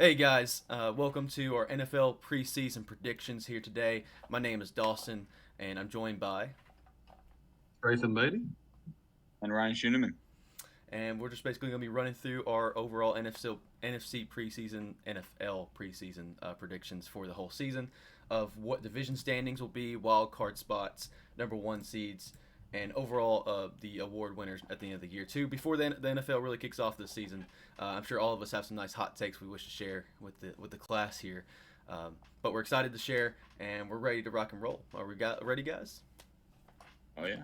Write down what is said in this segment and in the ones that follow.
Hey guys, welcome to our NFL Preseason Predictions here today. My name is Dawson, and I'm joined by, StraightA. And Ryan Schuneman. and we're just basically going to be running through our overall NFC preseason, NFL preseason predictions for the whole season of what division standings will be, wild card spots, number one seeds, and overall the award winners at the end of the year too. Before the NFL really kicks off this season, I'm sure all of us have some nice hot takes we wish to share with the class here. But we're excited to share, and we're ready to rock and roll. Are we ready, guys? Oh yeah.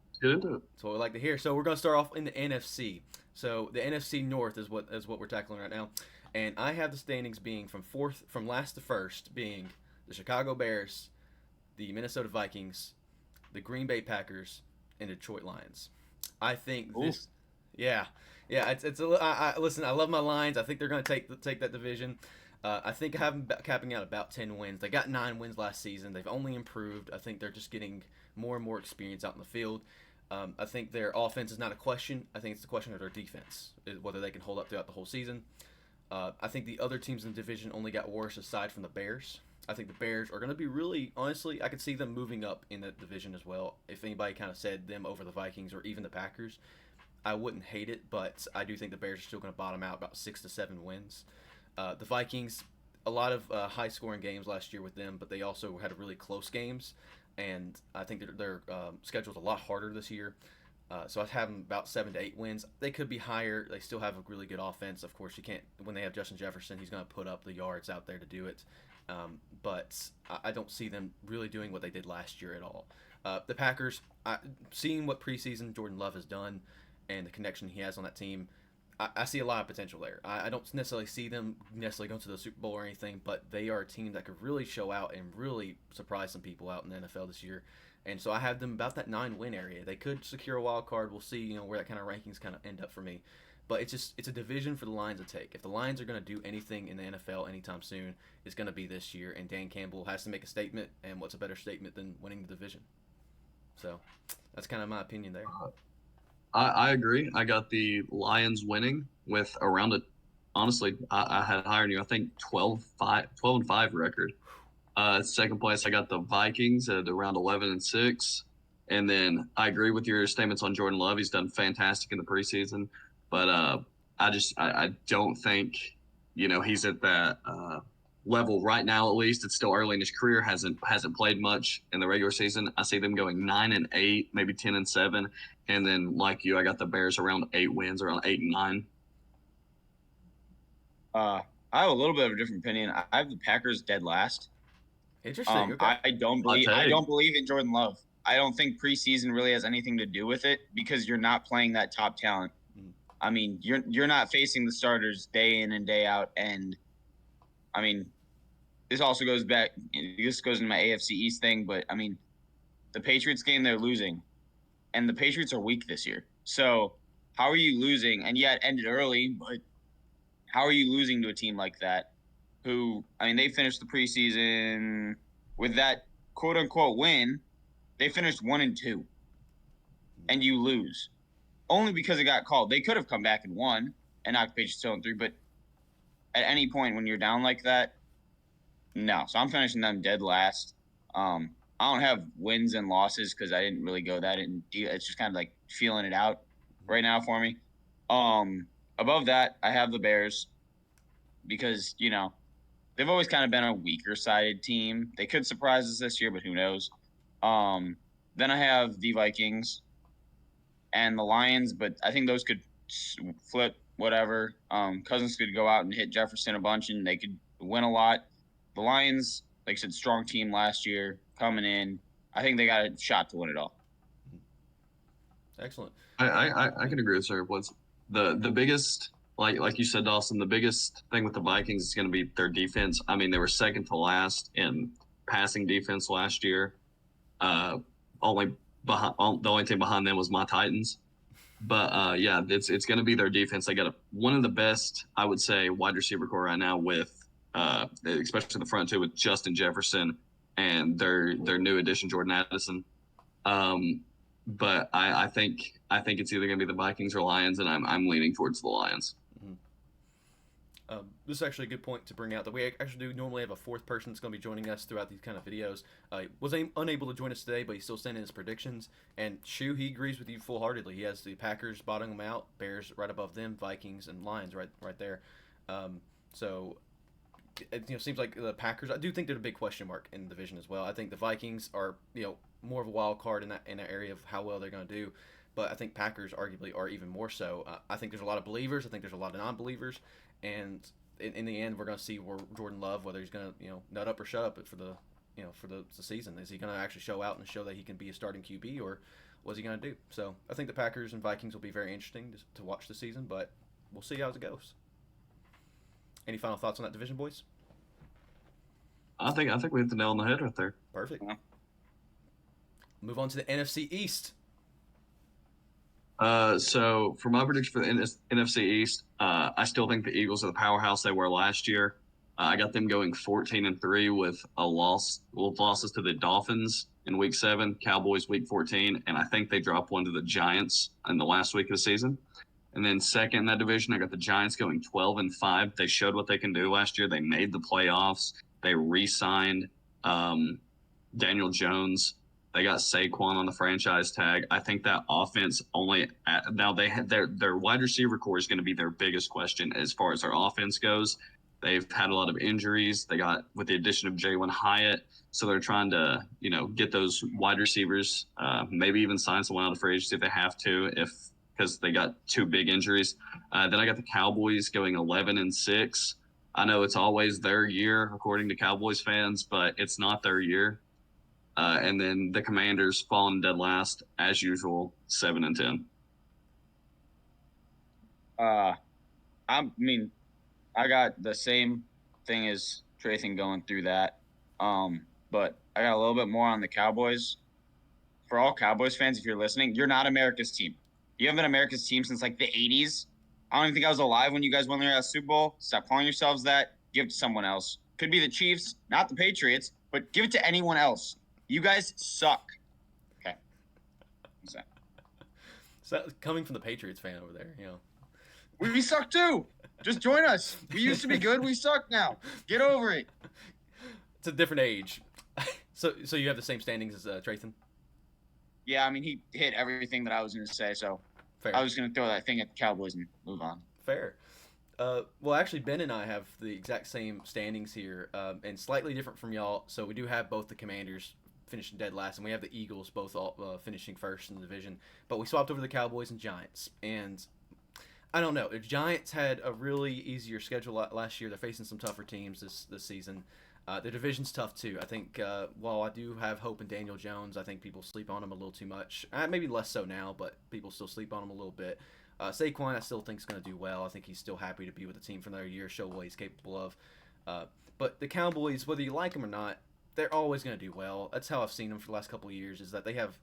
Let's get into it. That's what we like to hear. So we're going to start off in the NFC. So the NFC North is what we're tackling right now, and I have the standings being from last to first being the Chicago Bears, the Minnesota Vikings, the Green Bay Packers, and Detroit Lions. I think Oof. this, yeah, yeah. Listen. I love my Lions. I think they're going to take that division. I think I have them capping out about 10 wins. They got 9 wins last season. They've only improved. I think they're just getting more and more experience out in the field. I think their offense is not a question. I think it's the question of their defense, whether they can hold up throughout the whole season. I think the other teams in the division only got worse aside from the Bears. I think the Bears are going to be really, honestly, I could see them moving up in that division as well. If anybody kind of said them over the Vikings or even the Packers, I wouldn't hate it, but I do think the Bears are still going to bottom out about 6 to 7 wins. The Vikings, a lot of high scoring games last year with them, but they also had really close games, and I think their schedule's a lot harder this year. So I have them about 7 to 8 wins. They could be higher. They still have a really good offense. Of course, you can't when they have Justin Jefferson. He's going to put up the yards out there to do it. But I don't see them really doing what they did last year at all. The Packers, seeing what preseason Jordan Love has done and the connection he has on that team, I see a lot of potential there. I don't necessarily see them necessarily going to the Super Bowl or anything, but they are a team that could really show out and really surprise some people out in the NFL this year. And so I have them about that 9 win area. They could secure a wild card. We'll see, where that kind of rankings kind of end up for me. But it's a division for the Lions to take. If the Lions are going to do anything in the NFL anytime soon, it's going to be this year. And Dan Campbell has to make a statement. And what's a better statement than winning the division? So that's kind of my opinion there. I agree. I got the Lions winning with around a, honestly, I had higher than you. I think 12-5 record. Second place, I got the Vikings at around 11-6. And then I agree with your statements on Jordan Love. He's done fantastic in the preseason. But I don't think, he's at that level right now. At least it's still early in his career. Hasn't played much in the regular season. I see them going 9-8, maybe 10-7, and then like you, I got the Bears around 8 wins, around 8-9. I have a little bit of a different opinion. I have the Packers dead last. Interesting. Okay. I don't believe in Jordan Love. I don't think preseason really has anything to do with it because you're not playing that top talent. Mhm. I mean, you're not facing the starters day in and day out, and I mean, this also goes back. This goes into my AFC East thing, but I mean, the Patriots game they're losing, and the Patriots are weak this year. So how are you losing? And yeah, it ended early, but how are you losing to a team like that? Who I mean, they finished the preseason with that quote unquote win. They finished 1-2, and you lose only because it got called. They could have come back and won and knocked the Patriots 2-3, but at any point when you're down like that, no. So I'm finishing them dead last. I don't have wins and losses because I didn't really go that in. It's just kind of like feeling it out right now for me. Above that, I have the Bears because they've always kind of been a weaker sided team. They could surprise us this year, but who knows? Then I have the Vikings and the Lions, but I think those could flip whatever. Cousins could go out and hit Jefferson a bunch, and they could win a lot. The Lions, like I said, strong team last year coming in. I think they got a shot to win it all. Excellent. I can agree with Sir. What's the biggest, like you said, Dawson, the biggest thing with the Vikings is going to be their defense. I mean, they were second to last in passing defense last year. Only the only team behind them was my Titans. But yeah, it's going to be their defense. They got one of the best, I would say, wide receiver core right now with especially the front two with Justin Jefferson and their new addition Jordan Addison. But I think it's either going to be the Vikings or Lions, and I'm leaning towards the Lions. Mhm. This is actually a good point to bring out that we actually do normally have a fourth person that's going to be joining us throughout these kind of videos. He was unable to join us today, but he's still sending his predictions. And Shu, he agrees with you full-heartedly. He has the Packers bottoming them out, Bears right above them, Vikings and Lions right there. So it seems like the Packers. I do think they're a big question mark in the division as well. I think the Vikings are more of a wild card in that area of how well they're going to do. But I think Packers arguably are even more so. I think there's a lot of believers. I think there's a lot of non-believers. And in the end, we're going to see where Jordan Love, whether he's going to nut up or shut up for the season. Is he going to actually show out and show that he can be a starting QB, or what's he going to do? So I think the Packers and Vikings will be very interesting to watch this season, but we'll see how it goes. Any final thoughts on that division, boys? I think we hit the nail on the head right there. Perfect. Yeah. Move on to the NFC East. So for my prediction for the NFC East, I still think the Eagles are the powerhouse they were last year. I got them going 14-3 with losses to the Dolphins in Week 7, Cowboys Week 14, and I think they dropped one to the Giants in the last week of the season. And then second in that division, I got the Giants going 12-5. They showed what they can do last year. They made the playoffs. They re-signed Daniel Jones. They got Saquon on the franchise tag. I think that offense now they had their wide receiver core is going to be their biggest question as far as their offense goes. They've had a lot of injuries. They got with the addition of Jalen Hyatt, so they're trying to get those wide receivers, maybe even sign someone out of free agency if they have to, because they got two big injuries. Then I got the Cowboys going 11-6. I know it's always their year according to Cowboys fans, but it's not their year. And then the Commanders falling dead last as usual, 7-10. I got the same thing as Trathan going through that. But I got a little bit more on the Cowboys. For all Cowboys fans, if you're listening, you're not America's team. You haven't been America's team since like the 80s. I don't even think I was alive when you guys won the Super Bowl. Stop calling yourselves that. Give it to someone else. Could be the Chiefs, not the Patriots, but give it to anyone else. You guys suck. Okay. What's that? So coming from the Patriots fan over there, We suck too. Just join us. We used to be good. We suck now. Get over it. It's a different age. So you have the same standings as Trathan? Yeah, I mean, he hit everything that I was going to say, so Fair. I was going to throw that thing at the Cowboys and move on. Fair. Well, actually, Ben and I have the exact same standings here, and slightly different from y'all. So we do have both the Commanders finishing dead last, and we have the Eagles both finishing first in the division. But we swapped over the Cowboys and Giants, and I don't know. The Giants had a really easier schedule last year. They're facing some tougher teams this season. The division's tough too. I think while I do have hope in Daniel Jones, I think people sleep on him a little too much. Maybe less so now, but people still sleep on him a little bit. Saquon, I still think is going to do well. I think he's still happy to be with the team for another year, show what he's capable of. But the Cowboys, whether you like them or not, they're always going to do well. That's how I've seen them for the last couple of years. Is that they have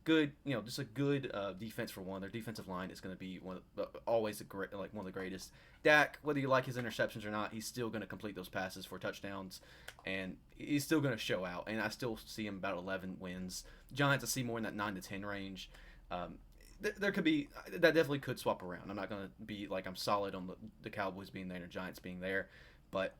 good, just a good defense for one. Their defensive line is going to be always one of the greatest. Dak, whether you like his interceptions or not, he's still going to complete those passes for touchdowns, and he's still going to show out. And I still see him about 11 wins. Giants, I see more in that 9-10 range. There could be that definitely could swap around. I'm not going to be like I'm solid on the Cowboys being there and the Giants being there, but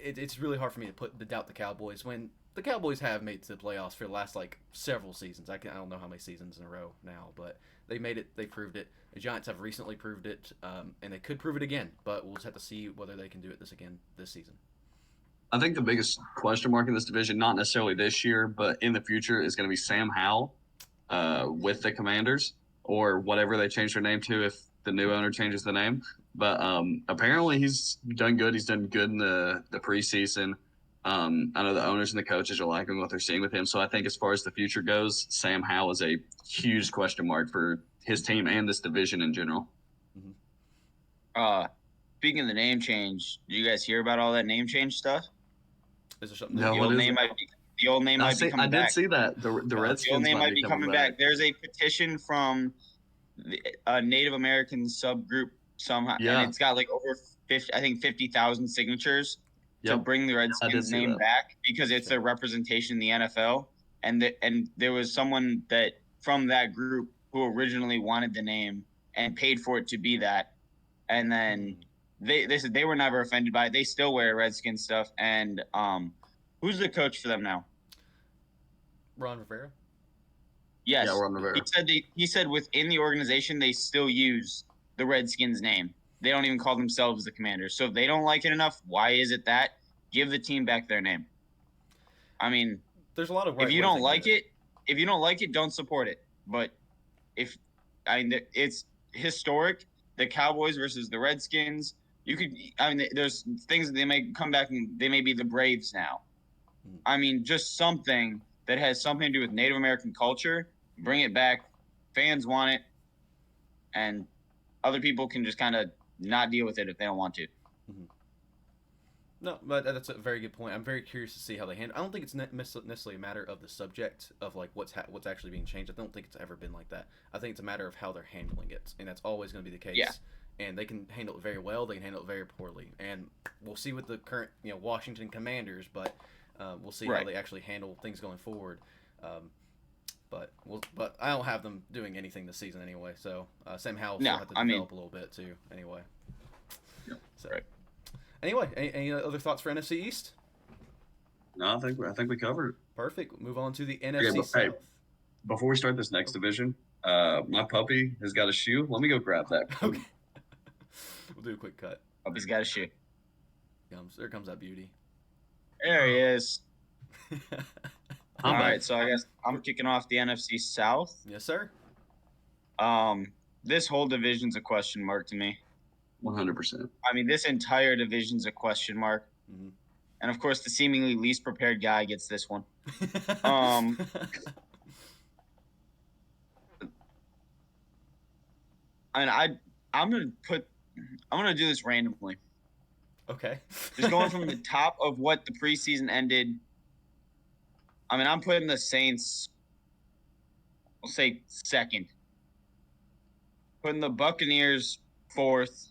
it's really hard for me to doubt the Cowboys when the Cowboys have made it to the playoffs for the last several seasons. I don't know how many seasons in a row now, but they made it. They proved it. The Giants have recently proved it, and they could prove it again. But we'll just have to see whether they can do it this season. I think the biggest question mark in this division, not necessarily this year, but in the future, is going to be Sam Howell with the Commanders, or whatever they change their name to if the new owner changes the name. But apparently he's done good. He's done good in the preseason. I know the owners and the coaches are liking what they're seeing with him. So I think as far as the future goes, Sam Howell is a huge question mark for his team and this division in general. Mm-hmm. Speaking of the name change, did you guys hear about all that name change stuff? Is there something? No, the old name might be coming back. I did see that. The Redskins the old name might be coming back. There's a petition from a Native American subgroup somehow, and it's got over 50,000 signatures to bring the Redskins name back because it's their representation in the NFL. And there was someone that from that group who originally wanted the name and paid for it to be that, and then they said they were never offended by it. They still wear Redskins stuff. And who's the coach for them now? Ron Rivera. Yes, Yeah, we're on Rivera. he said within the organization they still use the Redskins name. They don't even call themselves the Commanders. So if they don't like it enough, why is it that? Give the team back their name. I mean, There's a lot of right if you ways don't they like do it, don't support it. But if it's historic, the Cowboys versus the Redskins. There's things that they may come back and they may be the Braves now. I mean, just something that has something to do with Native American culture. Bring it back. Fans want it, and other people can just kind of not deal with it if they don't want to. Mm-hmm. No, but that's a very good point. I'm very curious to see how they handle. I don't think it's necessarily a matter of the subject of like what's actually being changed. I don't think it's ever been like that. I think it's a matter of how they're handling it, and that's always going to be the case. Yeah. And they can handle it very well. They can handle it very poorly, and we'll see with the current Washington Commanders, but we'll see how they actually handle things going forward. But I don't have them doing anything this season anyway. So Sam Howell still have to develop a little bit too. Anyway. Yeah. So. Right. Anyway, any other thoughts for NFC East? No, I think we covered it. Perfect. We'll move on to the NFC South. Hey, before we start this next division, my puppy has got a shoe. Let me go grab that. Okay. We'll do a quick cut. Puppy's got a shoe. There comes that beauty. There he is. All right, so I guess I'm kicking off the NFC South. Yes, sir. This whole division's a question mark to me. 100%. I mean, this entire division's a question mark. Mm-hmm. And, of course, the seemingly least prepared guy gets this one. And I'm going to do this randomly. Okay. Just going from the top of what the preseason ended. I mean, I'm putting the Saints, we'll say, second. Putting the Buccaneers fourth.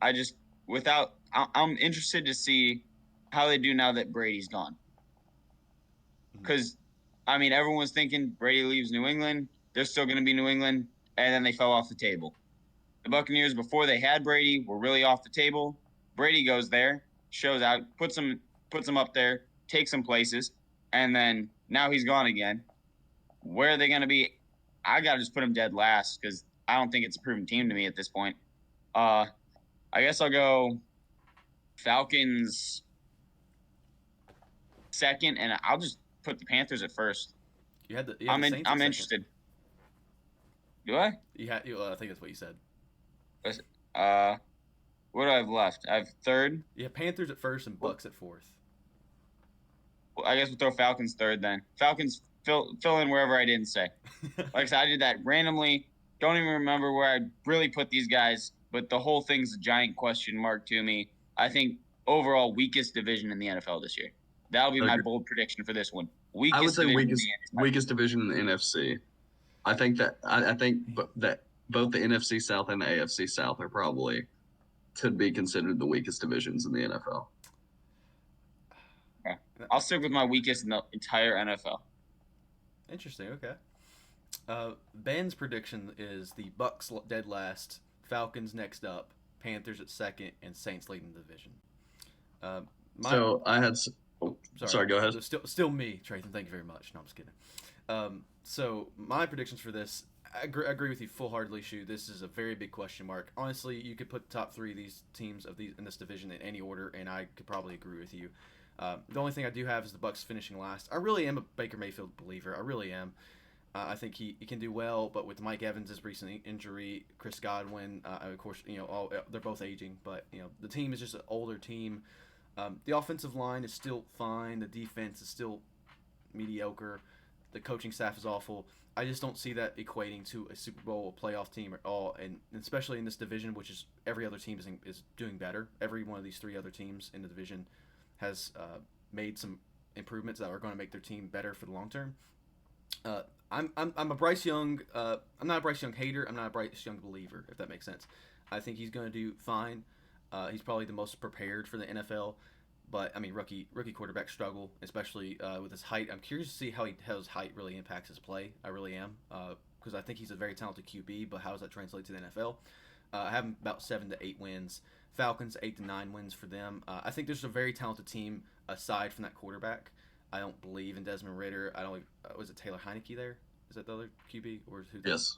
I'm interested to see how they do now that Brady's gone. Because, I mean, everyone's thinking Brady leaves New England. They're still going to be New England. And then they fell off the table. The Buccaneers, before they had Brady, were really off the table. Brady goes there, shows out, puts them up there, takes them places. And then now he's gone again. Where are they going to be? I got to just put them dead last because I don't think it's a proven team to me at this point. I guess I'll go Falcons second, and I'll just put the Panthers at first. I'm interested. Do I? I think that's what you said. What do I have left? I have third. Yeah, Panthers at first and Bucks at fourth. Well, I guess we'll throw Falcons third then. Falcons fill in wherever I didn't say. Like I said, I did that randomly. Don't even remember where I really put these guys, but the whole thing's a giant question mark to me. I think overall weakest division in the NFL this year. That'll be my bold prediction for this one. I would say weakest division in the NFC. I think that both the NFC South and the AFC South are probably could be considered the weakest divisions in the NFL. Okay. I'll stick with my weakest in the entire NFL. Interesting. Okay. Ben's prediction is the Bucks dead last, Falcons next up, Panthers at second, and Saints leading the division. So I had. Sorry, go ahead. Still me, Trayton. Thank you very much. No, I'm just kidding. So my predictions for this, I agree with you full-heartedly, Shu. This is a very big question mark. Honestly, you could put the top three of these teams in this division in any order, and I could probably agree with you. The only thing I do have is the Bucks finishing last. I really am a Baker Mayfield believer. I really am. I think he can do well, but with Mike Evans' recent injury, Chris Godwin, of course, they're both aging, but the team is just an older team. The offensive line is still fine. The defense is still mediocre. The coaching staff is awful. I just don't see that equating to a Super Bowl playoff team at all, and especially in this division, which is every other team is doing better. Every one of these three other teams in the division has made some improvements that are going to make their team better for the long term. I'm a Bryce Young. I'm not a Bryce Young hater. I'm not a Bryce Young believer, if that makes sense. I think he's going to do fine. He's probably the most prepared for the NFL. But, I mean, rookie quarterbacks struggle, especially with his height. I'm curious to see how his height really impacts his play. I really am. Because I think he's a very talented QB, but how does that translate to the NFL? I have him about 7 to 8 wins. Falcons 8 to 9 wins for them. I think there's a very talented team aside from that quarterback. I don't believe in Desmond Ritter. I don't. Was it Taylor Heineke there? Is that the other QB or who? Yes.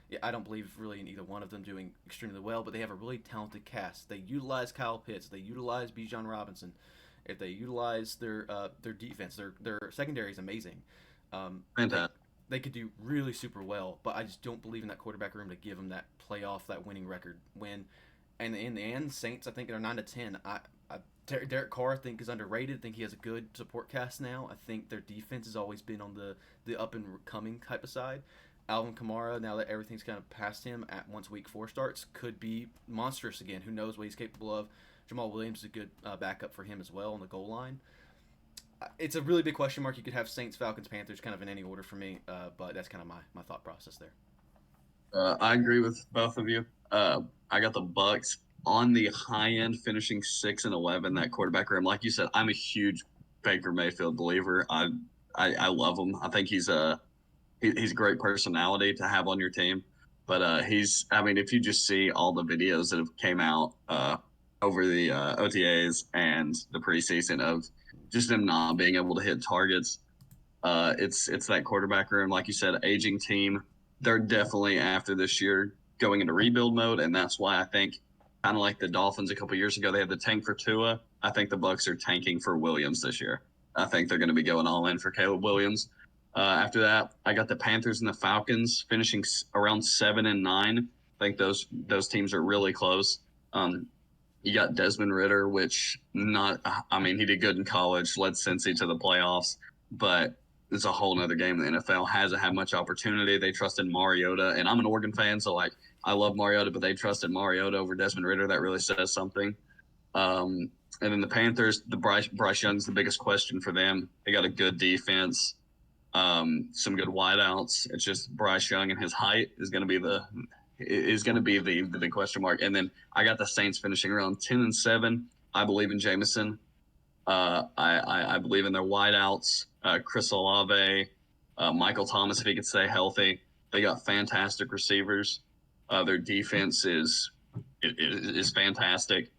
Yeah, I don't believe really in either one of them doing extremely well, but they have a really talented cast. They utilize Kyle Pitts. They utilize Bijan Robinson. If they utilize their defense, their secondary is amazing. Fantastic. They could do really super well, but I just don't believe in that quarterback room to give them that playoff, that winning record win. And in the end, Saints I think are 9 to 10. Derek Carr I think is underrated. I think he has a good support cast now. I think their defense has always been on the up and coming type of side. Alvin Kamara, now that everything's kind of past him once week 4 starts, could be monstrous again. Who knows what he's capable of. Jamal Williams is a good backup for him as well on the goal line. It's a really big question mark. You could have Saints, Falcons, Panthers kind of in any order for me, but that's kind of my thought process there. I agree with both of you. I got the Bucks on the high end, finishing 6-11. That quarterback room, like you said, I'm a huge Baker Mayfield believer. I love him. I think he's a great personality to have on your team. But if you just see all the videos that have came out over the OTAs and the preseason of just him not being able to hit targets, it's that quarterback room, like you said, aging team. They're definitely after this year going into rebuild mode, and that's why I think kind of like the Dolphins a couple years ago, they had the tank for Tua. I think the Bucks are tanking for Williams this year. I think they're going to be going all in for Caleb Williams. After that, I got the Panthers and the Falcons finishing around 7-9. I think those teams are really close. You got Desmond Ritter, which he did good in college, led Cincy to the playoffs, but it's a whole nother game. The NFL hasn't had much opportunity. They trusted Mariota, and I'm an Oregon fan, so I love Mariota, but they trusted Mariota over Desmond Ritter. That really says something. And then the Panthers, Bryce Young's the biggest question for them. They got a good defense, some good wideouts. It's just Bryce Young and his height is going to be the big question mark. And then I got the Saints finishing around 10-7. I believe in Jameson. I believe in their wideouts. Chris Olave, Michael Thomas, if he could stay healthy. They got fantastic receivers. Their defense is fantastic.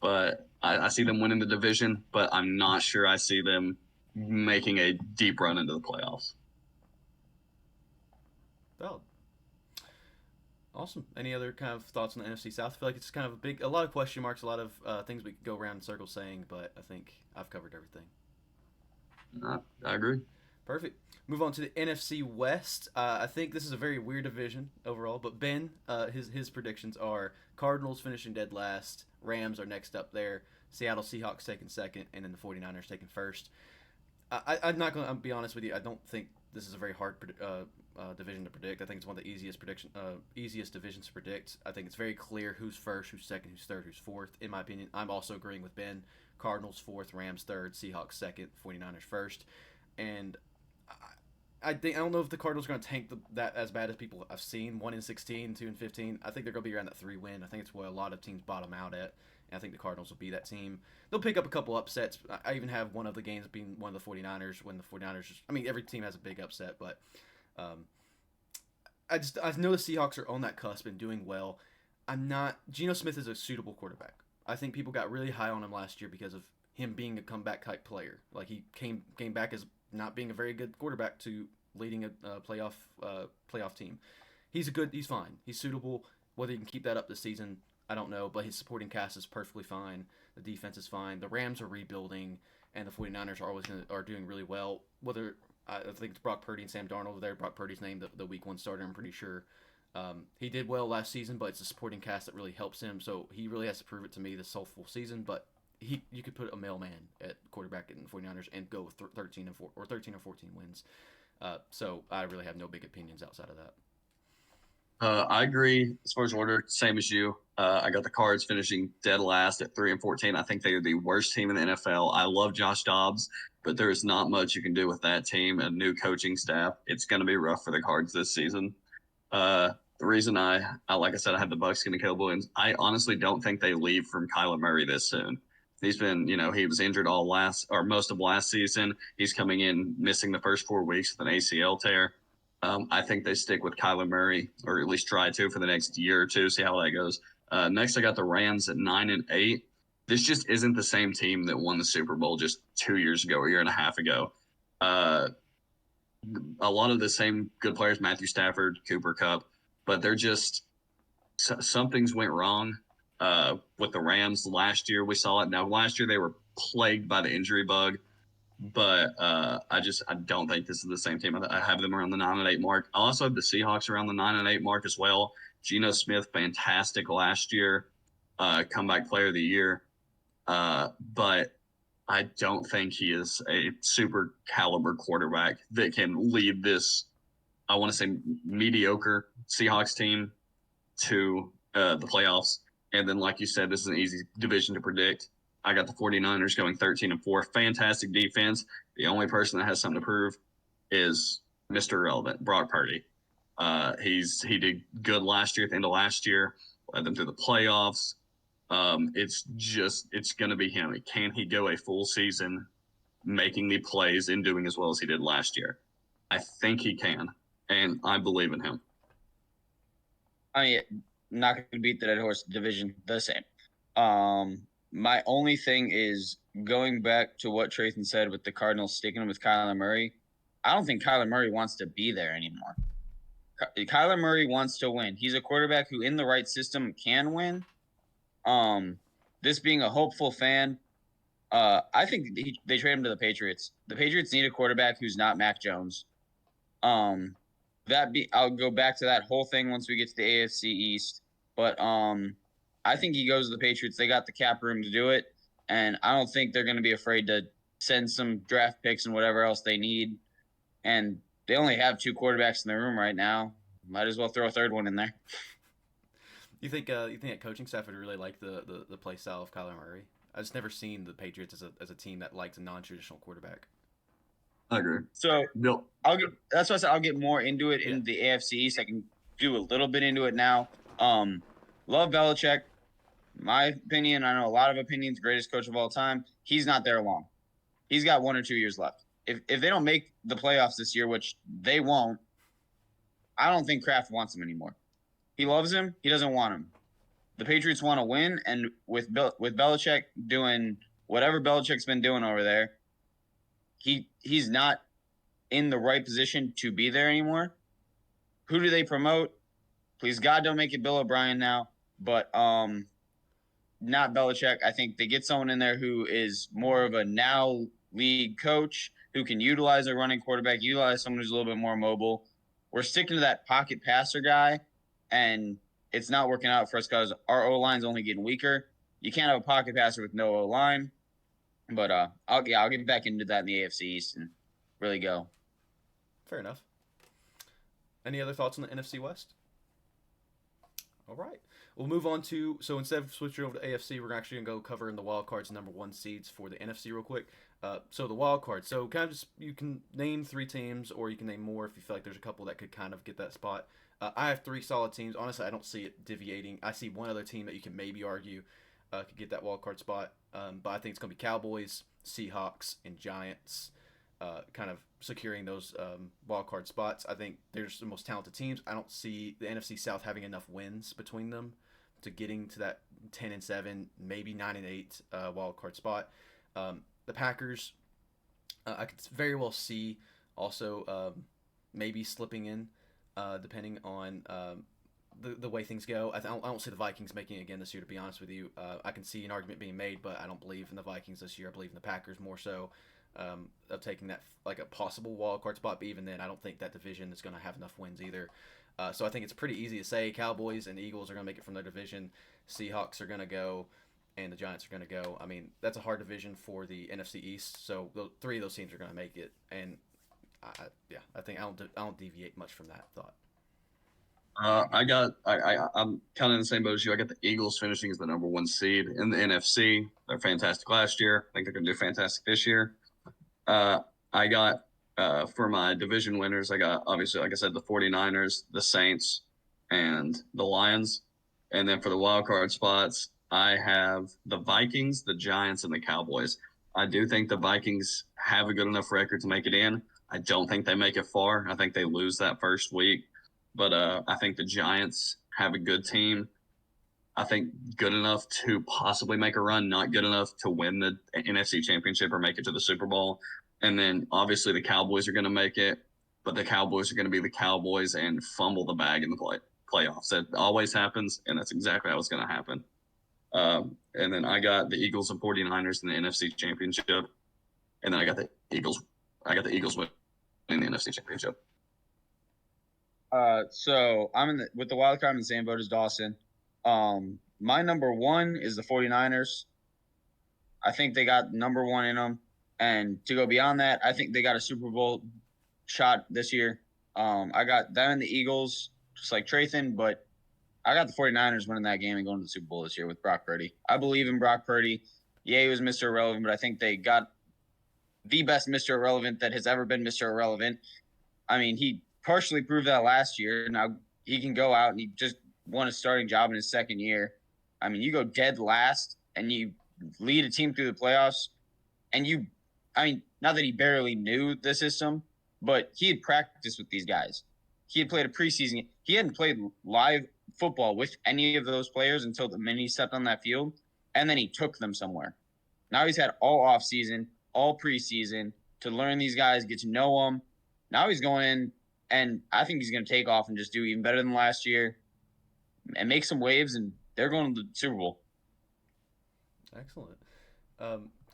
But I see them winning the division, but I'm not sure I see them making a deep run into the playoffs. Valid. Awesome. Any other kind of thoughts on the NFC South? I feel like it's kind of a lot of question marks, a lot of things we could go around in circles saying, but I think I've covered everything. I agree. Perfect. Move on to the NFC West. I think this is a very weird division overall, but Ben, his predictions are Cardinals finishing dead last, Rams are next up there, Seattle Seahawks taking second, and then the 49ers taking first. I'm not going to be honest with you. I don't think this is a very hard division to predict. I think it's one of the easiest divisions to predict. I think it's very clear who's first, who's second, who's third, who's fourth. In my opinion, I'm also agreeing with Ben. Cardinals fourth, Rams third, Seahawks second, 49ers first. And I don't know if the Cardinals are going to tank that as bad as people have seen. 1-16, 2-15. I think they're going to be around that 3-win. I think it's where a lot of teams bottom out at. And I think the Cardinals will be that team. They'll pick up a couple upsets. I even have one of the games being one of the 49ers when the 49ers every team has a big upset, but I know the Seahawks are on that cusp and doing well. Geno Smith is a suitable quarterback. I think people got really high on him last year because of him being a comeback type player. Like he came back as not being a very good quarterback to leading a playoff team. He's fine. He's suitable. Whether he can keep that up this season, I don't know, but his supporting cast is perfectly fine. The defense is fine. The Rams are rebuilding, and the 49ers are doing really well. Whether I think it's Brock Purdy and Sam Darnold over there. Brock Purdy's named the Week 1 starter, I'm pretty sure. He did well last season, but it's the supporting cast that really helps him, so he really has to prove it to me this whole full season, but you could put a mailman at quarterback in the 49ers and go with 13 or 14 wins. So I really have no big opinions outside of that. I agree as far as order, same as you. I got the Cards finishing dead last at 3-14. I think they are the worst team in the NFL. I love Josh Dobbs, but there is not much you can do with that team and new coaching staff. It's going to be rough for the Cards this season. The reason I like I said, I had the Bucks going to Caleb Williams. I honestly don't think they leave from Kyler Murray this soon. He's been, he was injured most of last season. He's coming in missing the first 4 weeks with an ACL tear. I think they stick with Kyler Murray, or at least try to for the next year or two, see how that goes. Next, I got the Rams at 9-8. This just isn't the same team that won the Super Bowl just 2 years ago or a year and a half ago. A lot of the same good players, Matthew Stafford, Cooper Kupp, but they're just some things went wrong with the Rams last year. We saw it. Now, last year they were plagued by the injury bug, but I don't think this is the same team. I have them around the 9-8 mark. I also have the Seahawks around the 9-8 mark as well. Geno Smith, fantastic last year, comeback player of the year, but I don't think he is a super caliber quarterback that can lead this, I want to say, mediocre Seahawks team to the playoffs. And then, like you said, this is an easy division to predict. I got the 49ers going 13-4. Fantastic defense. The only person that has something to prove is Mr. Irrelevant, Brock Purdy. He did good last year, at the end of last year, led them through the playoffs. It's going to be him. Can he go a full season making the plays and doing as well as he did last year? I think he can, and I believe in him. I mean, not going to beat the dead horse division the same. My only thing is going back to what Trayton said with the Cardinals sticking with Kyler Murray. I don't think Kyler Murray wants to be there anymore. Kyler Murray wants to win. He's a quarterback who, in the right system, can win. This being a hopeful fan, I think they trade him to the Patriots. The Patriots need a quarterback who's not Mac Jones. I'll go back to that whole thing once we get to the AFC East. But I think he goes to the Patriots. They got the cap room to do it, and I don't think they're going to be afraid to send some draft picks and whatever else they need. And they only have 2 quarterbacks in the room right now. Might as well throw a third one in there. You think that coaching staff would really like the play style of Kyler Murray? I've just never seen the Patriots as a team that likes a non-traditional quarterback. I agree. So no. That's why I said I'll get more into it in the AFC East. I can do a little bit into it now. Love Belichick. My opinion, I know a lot of opinions, greatest coach of all time. He's not there long. He's got 1 or 2 years left. If they don't make the playoffs this year, which they won't, I don't think Kraft wants him anymore. He loves him. He doesn't want him. The Patriots want to win, and with Belichick doing whatever Belichick's been doing over there, he's not in the right position to be there anymore. Who do they promote? Please God, don't make it Bill O'Brien now, but not Belichick. I think they get someone in there who is more of a now league coach who can utilize a running quarterback, utilize someone who's a little bit more mobile. We're sticking to that pocket passer guy, and it's not working out for us because our O-line's only getting weaker. You can't have a pocket passer with no O-line. But I'll get back into that in the AFC East and really go. Fair enough. Any other thoughts on the NFC West? All right. We'll move on to, so instead of switching over to AFC, we're actually going to go covering the wild cards, number 1 seeds for the NFC real quick. So the wild card. So kind of just, you can name 3 teams, or you can name more if you feel like there's a couple that could kind of get that spot. I have 3 solid teams. Honestly, I don't see it deviating. I see one other team that you can maybe argue could get that wild card spot. But I think it's going to be Cowboys, Seahawks, and Giants kind of securing those wild card spots. I think there's the most talented teams. I don't see the NFC South having enough wins between them to getting to that 10-7, maybe 9-8 wild card spot. The Packers, I could very well see also maybe slipping in, depending on the way things go. I don't see the Vikings making it again this year, to be honest with you. I can see an argument being made, but I don't believe in the Vikings this year. I believe in the Packers more so, of taking that like a possible wild card spot. But even then, I don't think that division is going to have enough wins either. So I think it's pretty easy to say Cowboys and Eagles are going to make it from their division. Seahawks are going to go, and the Giants are going to go. I mean, that's a hard division for the NFC East. So 3 of those teams are going to make it, and I think I don't deviate much from that thought. I'm kind of in the same boat as you. I got the Eagles finishing as the number 1 seed in the NFC. They're fantastic last year. I think they're going to do fantastic this year. I got for my division winners, I got, obviously, like I said, the 49ers, the Saints, and the Lions. And then for the wild card spots, I have the Vikings, the Giants, and the Cowboys. I do think the Vikings have a good enough record to make it in. I don't think they make it far. I think they lose that first week. But I think the Giants have a good team. I think good enough to possibly make a run, not good enough to win the NFC Championship or make it to the Super Bowl. And then obviously the Cowboys are going to make it, but the Cowboys are going to be the Cowboys and fumble the bag in the playoffs. That always happens, and that's exactly how it's going to happen. And then I got the Eagles and 49ers in the NFC Championship, and then I got the Eagles. winning the NFC Championship. So I'm with the wild card in the same boat as Dawson. My number one is the 49ers. I think they got number one in them. And to go beyond that, I think they got a Super Bowl shot this year. I got them and the Eagles, just like Trathan, but I got the 49ers winning that game and going to the Super Bowl this year with Brock Purdy. I believe in Brock Purdy. Yeah, he was Mr. Irrelevant, but I think they got the best Mr. Irrelevant that has ever been Mr. Irrelevant. I mean, he partially proved that last year. Now he can go out and he just won a starting job in his second year. I mean, you go dead last and you lead a team through the playoffs, and not that he barely knew the system, but he had practiced with these guys. He had played a preseason. He hadn't played live football with any of those players until the minute he stepped on that field, and then he took them somewhere. Now he's had all offseason, all preseason to learn these guys, get to know them. Now he's going in, and I think he's going to take off and just do even better than last year and make some waves, and they're going to the Super Bowl. Excellent.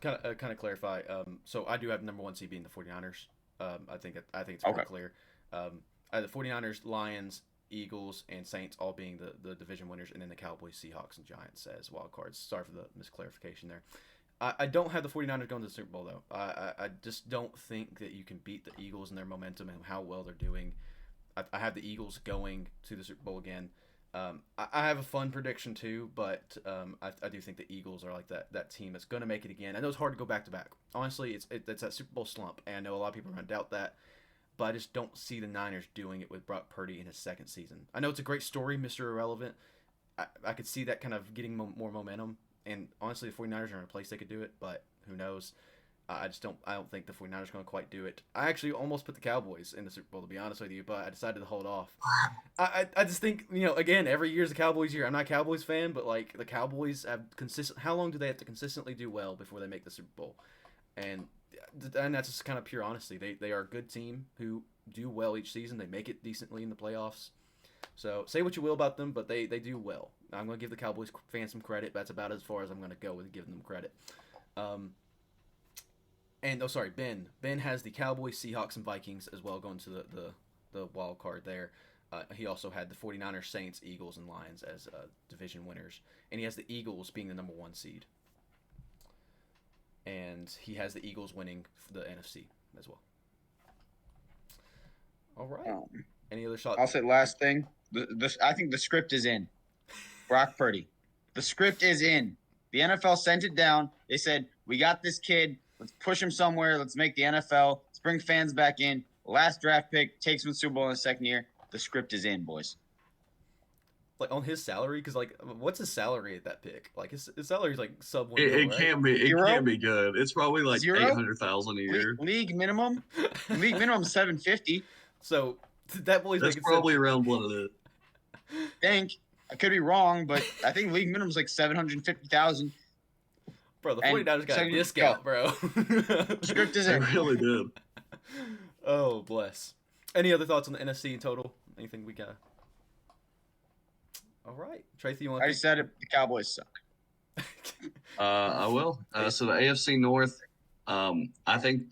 Kind of clarify. So I do have number one seed being the 49ers. I think it's pretty clear. I have the 49ers, Lions, Eagles, and Saints all being the division winners, and then the Cowboys, Seahawks, and Giants as wild cards. Sorry for the misclarification there. I don't have the 49ers going to the Super Bowl, though. I just don't think that you can beat the Eagles and their momentum and how well they're doing. I have the Eagles going to the Super Bowl again. I have a fun prediction, too, but I do think the Eagles are like that team that's going to make it again. I know it's hard to go back-to-back. Honestly, it's that Super Bowl slump, and I know a lot of people are going to doubt that, but I just don't see the Niners doing it with Brock Purdy in his second season. I know it's a great story, Mr. Irrelevant. I could see that kind of getting more momentum. And honestly, the 49ers are in a place they could do it, but who knows? I don't think the 49ers are going to quite do it. I actually almost put the Cowboys in the Super Bowl, to be honest with you, but I decided to hold off. I just think, again, every year is a Cowboys year. I'm not a Cowboys fan, but like the Cowboys have how long do they have to consistently do well before they make the Super Bowl? And that's just kind of pure honesty. They are a good team who do well each season. They make it decently in the playoffs. So say what you will about them, but they do well. I'm going to give the Cowboys fans some credit. That's about as far as I'm going to go with giving them credit. Ben has the Cowboys, Seahawks, and Vikings as well going to the wild card there. He also had the 49ers, Saints, Eagles, and Lions as division winners. And he has the Eagles being the number one seed. And he has the Eagles winning the NFC as well. All right. Any other shots? I'll say last thing. I think the script is in. Brock Purdy. The script is in. The NFL sent it down. They said, we got this kid. Let's push him somewhere. Let's make the NFL. Let's bring fans back in. Last draft pick, takes him to the Super Bowl in the second year. The script is in, boys. Like on his salary, because like, what's his salary at that pick? Like his salary is like sub 1 It right? can't be. It can't be good. It's probably like $800,000 a year. League minimum. League minimum $750. So that boy's that's probably around what it is. I could be wrong, but I think league minimum is like $750,000. Bro, the 49ers got a discount, bro. Script is in. They really did. Oh, bless. Any other thoughts on the NFC in total? Anything we got? All right. Tracy, you want I said it. The Cowboys suck. I will. So the AFC North, I think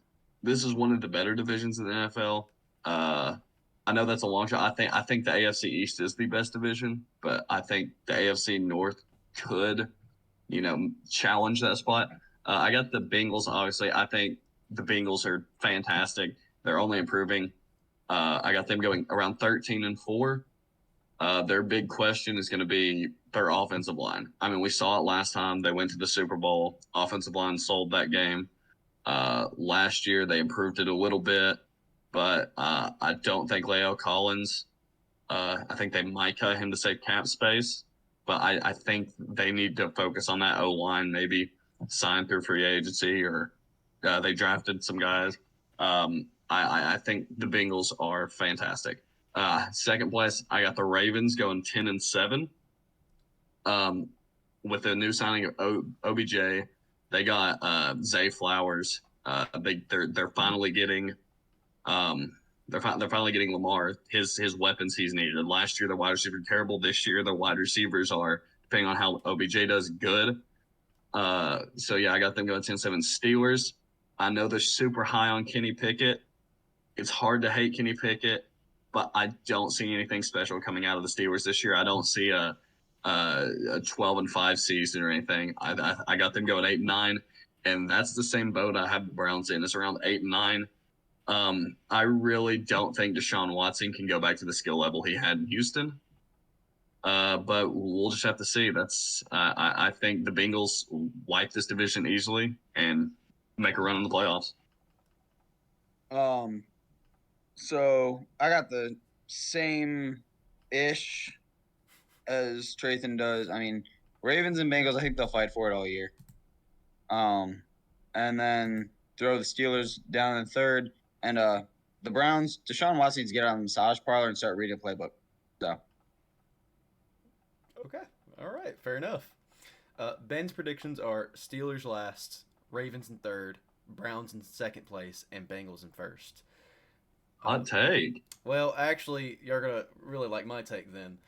this is one of the better divisions in the NFL. I know that's a long shot. I think the AFC East is the best division, but I think the AFC North could, challenge that spot. I got the Bengals, obviously. I think the Bengals are fantastic. They're only improving. I got them going around 13-4. Their big question is going to be their offensive line. I mean, we saw it last time they went to the Super Bowl. Offensive line sold that game. Last year, they improved it a little bit. But I don't think Leo Collins, I think they might cut him to save cap space. But I think they need to focus on that O-line, maybe sign through free agency or they drafted some guys. I think the Bengals are fantastic. Second place, I got the Ravens going 10-7. with the new signing of OBJ, they got Zay Flowers. They're finally getting they're finally getting Lamar his weapons he's needed. Last year, the wide receivers were terrible. This year, the wide receivers are, depending on how OBJ does, good. So yeah, I got them going 10-7 Steelers. I know they're super high on Kenny Pickett. It's hard to hate Kenny Pickett, but I don't see anything special coming out of the Steelers this year. I don't see a 12-5 season or anything. I got them going 8-9, and that's the same boat I had the Browns in. It's around 8-9. I really don't think Deshaun Watson can go back to the skill level he had in Houston. But we'll just have to see. I think the Bengals wipe this division easily and make a run in the playoffs. So I got the same-ish as Trayton does. I mean, Ravens and Bengals, I think they'll fight for it all year. And then throw the Steelers down in third. And the Browns, Deshaun Watson needs to get on the massage parlor and start reading a playbook. So. Okay. All right. Fair enough. Ben's predictions are Steelers last, Ravens in third, Browns in second place, and Bengals in first. Hot take. Well, actually, you're going to really like my take then.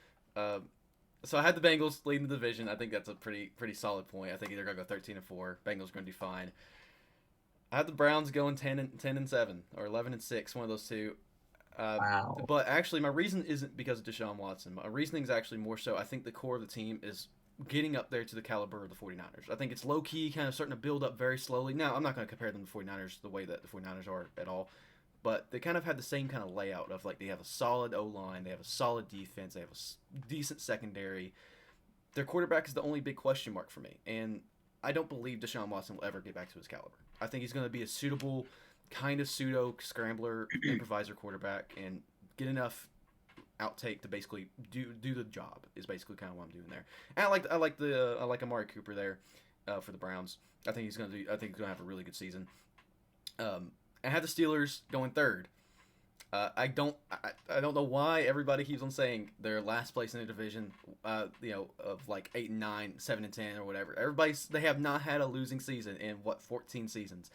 So I had the Bengals leading the division. I think that's a pretty solid point. I think they're going to go 13-4. Bengals are going to do fine. I had the Browns going 10-7 or 11-6, one of those two. Wow. But actually, my reason isn't because of Deshaun Watson. My reasoning is actually more so I think the core of the team is getting up there to the caliber of the 49ers. I think it's low-key, kind of starting to build up very slowly. Now, I'm not going to compare them to the 49ers the way that the 49ers are at all. But they kind of had the same kind of layout of, like, they have a solid O-line, they have a solid defense, they have a decent secondary. Their quarterback is the only big question mark for me. And I don't believe Deshaun Watson will ever get back to his caliber. I think he's going to be a suitable kind of pseudo scrambler improviser quarterback and get enough outtake to basically do the job is basically kind of what I'm doing there. And I like Amari Cooper there for the Browns. I think he's going to have a really good season. I had the Steelers going third. I don't know why everybody keeps on saying they're last place in the division, of like 8-9, 7-10 or whatever. They have not had a losing season in 14 seasons.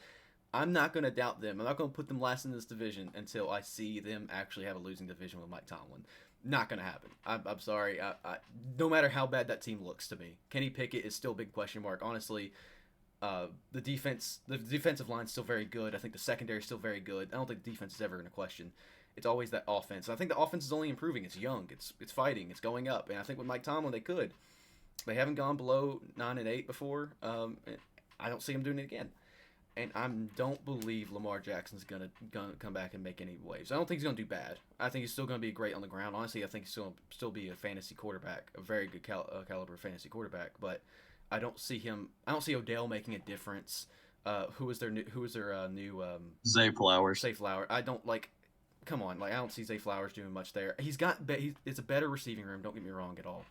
I'm not going to doubt them. I'm not going to put them last in this division until I see them actually have a losing division with Mike Tomlin. Not going to happen. I'm sorry. No matter how bad that team looks to me, Kenny Pickett is still a big question mark. Honestly, the defensive line is still very good. I think the secondary is still very good. I don't think the defense is ever in a question. It's always that offense. I think the offense is only improving. It's young. It's fighting. It's going up. And I think with Mike Tomlin, they could. They haven't gone below 9-8 before. I don't see them doing it again. And I don't believe Lamar Jackson's gonna come back and make any waves. I don't think he's gonna do bad. I think he's still gonna be great on the ground. Honestly, I think he's still be a fantasy quarterback, a very good caliber fantasy quarterback. But I don't see him. I don't see Odell making a difference. Who is their new Zay Flowers. Zay Flowers. I don't like. Come on, I don't see Zay Flowers doing much there. It's a better receiving room. Don't get me wrong at all.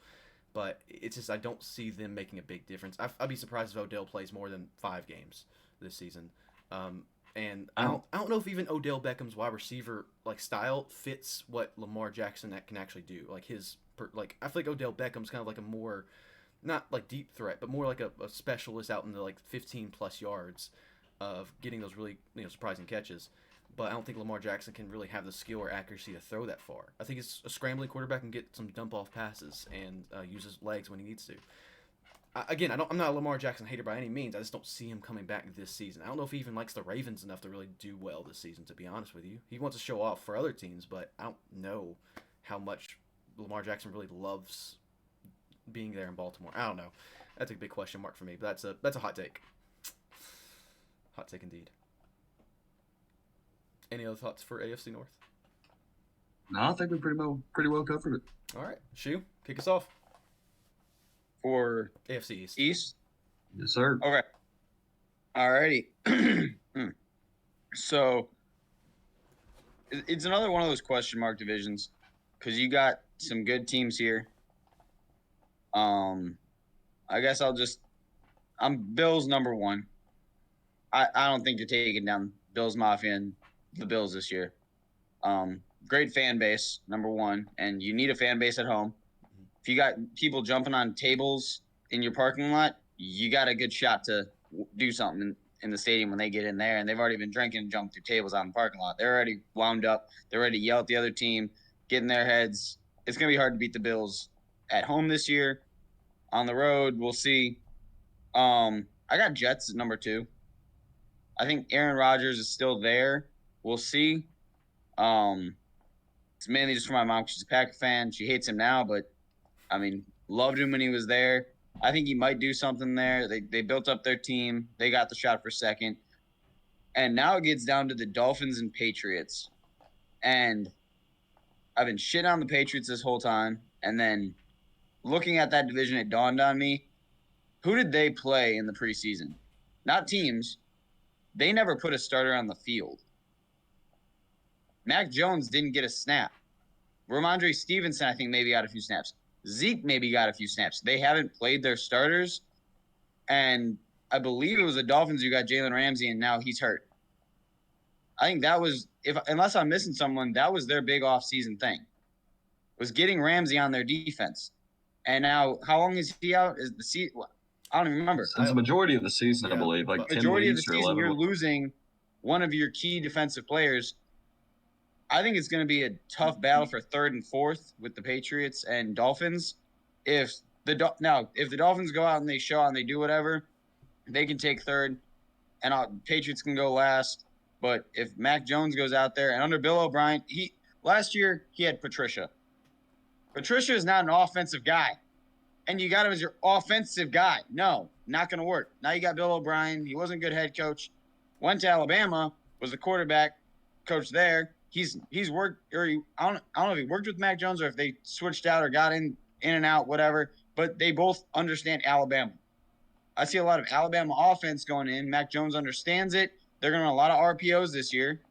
But it's just I don't see them making a big difference. I'd be surprised if Odell plays more than 5 games this season. And I don't know if even Odell Beckham's wide receiver style fits what Lamar Jackson can actually do. I feel like Odell Beckham's kind of like a more not like deep threat, but more like a specialist out in the 15 plus yards of getting those really surprising catches. But I don't think Lamar Jackson can really have the skill or accuracy to throw that far. I think he's a scrambling quarterback and get some dump off passes and use his legs when he needs to. I'm not a Lamar Jackson hater by any means. I just don't see him coming back this season. I don't know if he even likes the Ravens enough to really do well this season, to be honest with you. He wants to show off for other teams, but I don't know how much Lamar Jackson really loves being there in Baltimore. I don't know. That's a big question mark for me, but that's a hot take. Hot take indeed. Any other thoughts for AFC North? No, I think we pretty well covered it. All right. Shu, kick us off. For AFC East. East? Yes, sir. Okay. Alrighty. So, it's another one of those question mark divisions because you got some good teams here. I guess I'm Bills number 1. I don't think you're taking down Bills Mafia and the Bills this year. Great fan base, number 1, and you need a fan base at home. if you got people jumping on tables in your parking lot, you got a good shot to do something in the stadium when they get in there. And they've already been drinking and jumping through tables out in the parking lot. They're already wound up. They're ready to yell at the other team, get in their heads. It's going to be hard to beat the Bills at home this year. On the road, we'll see. I got Jets at number 2. I think Aaron Rodgers is still there. We'll see. It's mainly just for my mom. She's a Packer fan. She hates him now, but I mean, loved him when he was there. I think he might do something there. They built up their team. They got the shot for second. And now it gets down to the Dolphins and Patriots. And I've been shitting on the Patriots this whole time. And then looking at that division, it dawned on me, who did they play in the preseason? Not teams. They never put a starter on the field. Mac Jones didn't get a snap. Ramondre Stevenson, I think, maybe got a few snaps. Zeke maybe got a few snaps. They haven't played their starters. And I believe it was the Dolphins who got Jalen Ramsey, and now he's hurt. I think that was, unless I'm missing someone, that was their big offseason thing, was getting Ramsey on their defense. And now, how long is he out? Is the season? I don't even remember. It's the majority of the season, I believe. Like 10 majority of the weeks or season, 11 you're losing one of your key defensive players. I think it's going to be a tough battle for 3rd and 4th with the Patriots and Dolphins. If the Dolphins go out and they show out and they do whatever, they can take 3rd, and Patriots can go last. But if Mac Jones goes out there, and under Bill O'Brien, last year he had Patricia. Patricia is not an offensive guy, and you got him as your offensive guy. No, not going to work. Now you got Bill O'Brien. He wasn't a good head coach. Went to Alabama, was the quarterback coach there. He's worked, or I don't know if he worked with Mac Jones or if they switched out or got in and out, whatever. But they both understand Alabama. I see a lot of Alabama offense going in. Mac Jones understands it. They're going to run a lot of RPOs this year.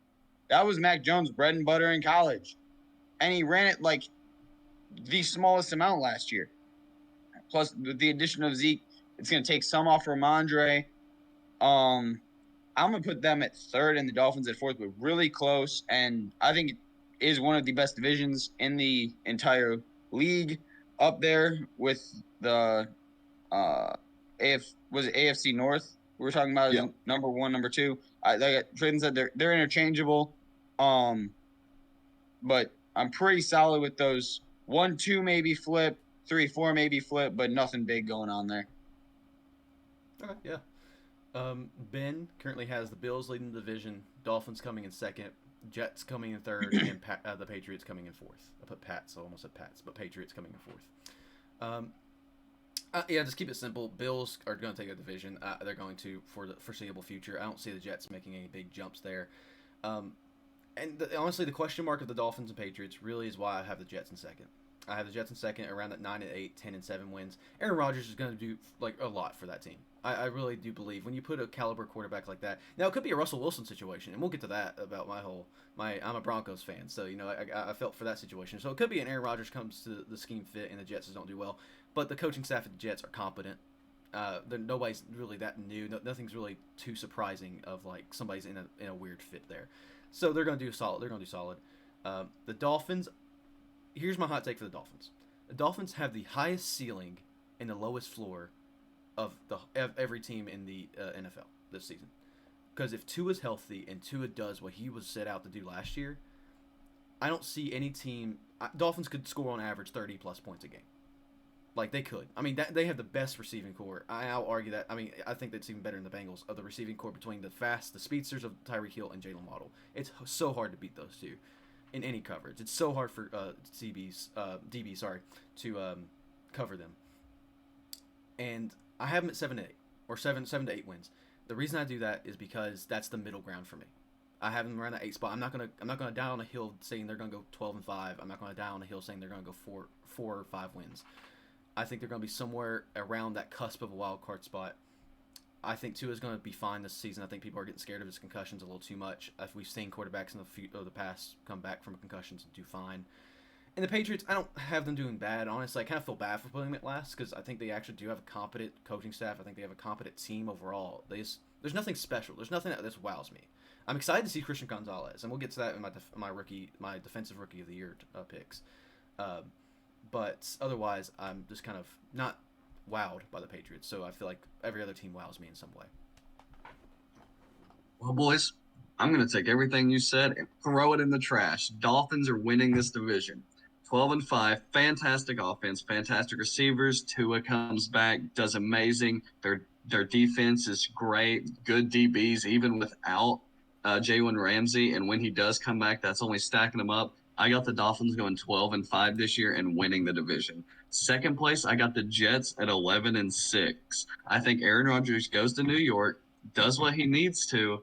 That was Mac Jones' bread and butter in college, and he ran it like the smallest amount last year. Plus, with the addition of Zeke, it's going to take some off Ramondre. I'm going to put them at 3rd and the Dolphins at 4th, but really close. And I think it is one of the best divisions in the entire league, up there with the AFC North. We were talking about number 1, number 2. Like Trayden said, they're interchangeable. But I'm pretty solid with those 1, 2 maybe flip, 3, 4 maybe flip, but nothing big going on there. Okay, yeah. Ben currently has the Bills leading the division, Dolphins coming in 2nd, Jets coming in 3rd, and the Patriots coming in 4th. I put Pats, so I almost said Pats, but Patriots coming in 4th. Yeah, just keep it simple. Bills are going to take a division. They're going to for the foreseeable future. I don't see the Jets making any big jumps there. Honestly, the question mark of the Dolphins and Patriots really is why I have the Jets in 2nd. I have the Jets in 2nd, around that 9-8, 10-7 wins. Aaron Rodgers is going to do like a lot for that team. I really do believe when you put a caliber quarterback like that. Now it could be a Russell Wilson situation, and we'll get to that about I'm a Broncos fan, so I felt for that situation. So it could be an Aaron Rodgers comes to the scheme fit and the Jets don't do well, but the coaching staff at the Jets are competent. Nobody's really that new. Nothing's really too surprising of like somebody's in a weird fit there. So they're going to do solid. They're going to do solid. The Dolphins. Here's my hot take for the Dolphins. The Dolphins have the highest ceiling and the lowest floor of every team in the NFL this season. Because if Tua's healthy and Tua does what he was set out to do last year, I don't see any team. Dolphins could score on average 30-plus points a game. Like, they could. I mean, they have the best receiving core. I'll argue that. I mean, I think that's even better than the Bengals, of the receiving core between the speedsters of Tyreek Hill and Jalen Waddle. It's so hard to beat those two in any coverage. It's so hard for DBs to cover them. And I have them at 7-8 or 7 to 8 wins. The reason I do that is because that's the middle ground for me. I have them around that 8 spot. I'm not gonna die on a hill saying they're gonna go 12-5. I'm not gonna die on a hill saying they're gonna go 4 or 5 wins. I think they're gonna be somewhere around that cusp of a wild card spot. I think Tua is going to be fine this season. I think people are getting scared of his concussions a little too much. If we've seen quarterbacks in the past come back from concussions and do fine. And the Patriots, I don't have them doing bad. Honestly, I kind of feel bad for putting them at last because I think they actually do have a competent coaching staff. I think they have a competent team overall. There's nothing special. There's nothing that wows me. I'm excited to see Christian Gonzalez, and we'll get to that in my defensive rookie of the year picks. But otherwise, I'm just kind of not wowed by the Patriots. So I feel like every other team wows me in some way. Well, boys, I'm going to take everything you said and throw it in the trash. Dolphins are winning this division. 12-5, fantastic offense, fantastic receivers. Tua comes back, does amazing. Their defense is great, good DBs, even without Jalen Ramsey. And when he does come back, that's only stacking them up. I got the Dolphins going 12-5 this year and winning the division. Second place, I got the Jets at 11-6. I think Aaron Rodgers goes to New York, does what he needs to,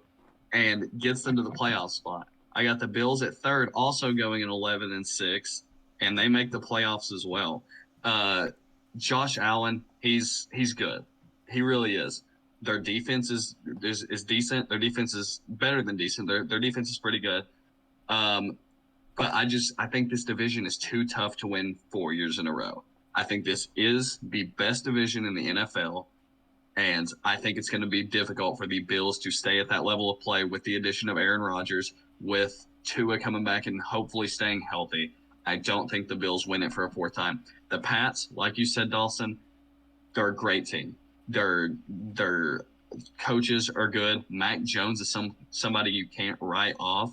and gets them to the playoff spot. I got the Bills at third, also going in 11-6, and they make the playoffs as well. Josh Allen, he's good. He really is. Their defense is decent. Their defense is better than decent. Their defense is pretty good. But I think this division is too tough to win 4 years in a row. I think this is the best division in the NFL. And I think it's going to be difficult for the Bills to stay at that level of play with the addition of Aaron Rodgers, with Tua coming back and hopefully staying healthy. I don't think the Bills win it for a fourth time. The Pats, like you said, Dawson, they're a great team. Their coaches are good. Mac Jones is somebody you can't write off.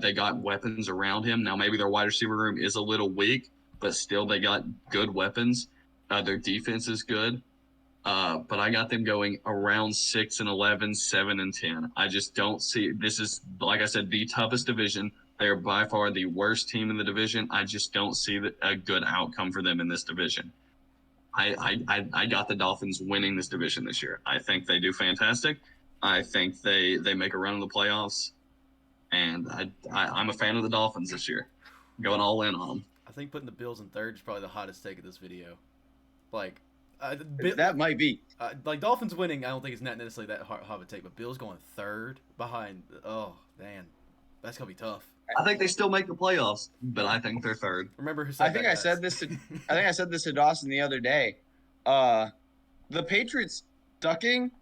They got weapons around him. Now, maybe their wide receiver room is a little weak, but still they got good weapons. Their defense is good. But I got them going around 6-11, 7-10. I just don't see this is, like I said, the toughest division. They're by far the worst team in the division. I just don't see a good outcome for them in this division. I got the Dolphins winning this division this year. I think they do fantastic. I think they make a run in the playoffs, and I'm a fan of the Dolphins this year, going all in on them. I think putting the Bills in third is probably the hottest take of this video. Like. That might be. Like Dolphins winning, I don't think it's not necessarily that hard of a take, but Bills going third behind. Oh man, that's gonna be tough. I think they still make the playoffs, but I think they're third. Remember who said I think I said this to Dawson the other day. The Patriots ducking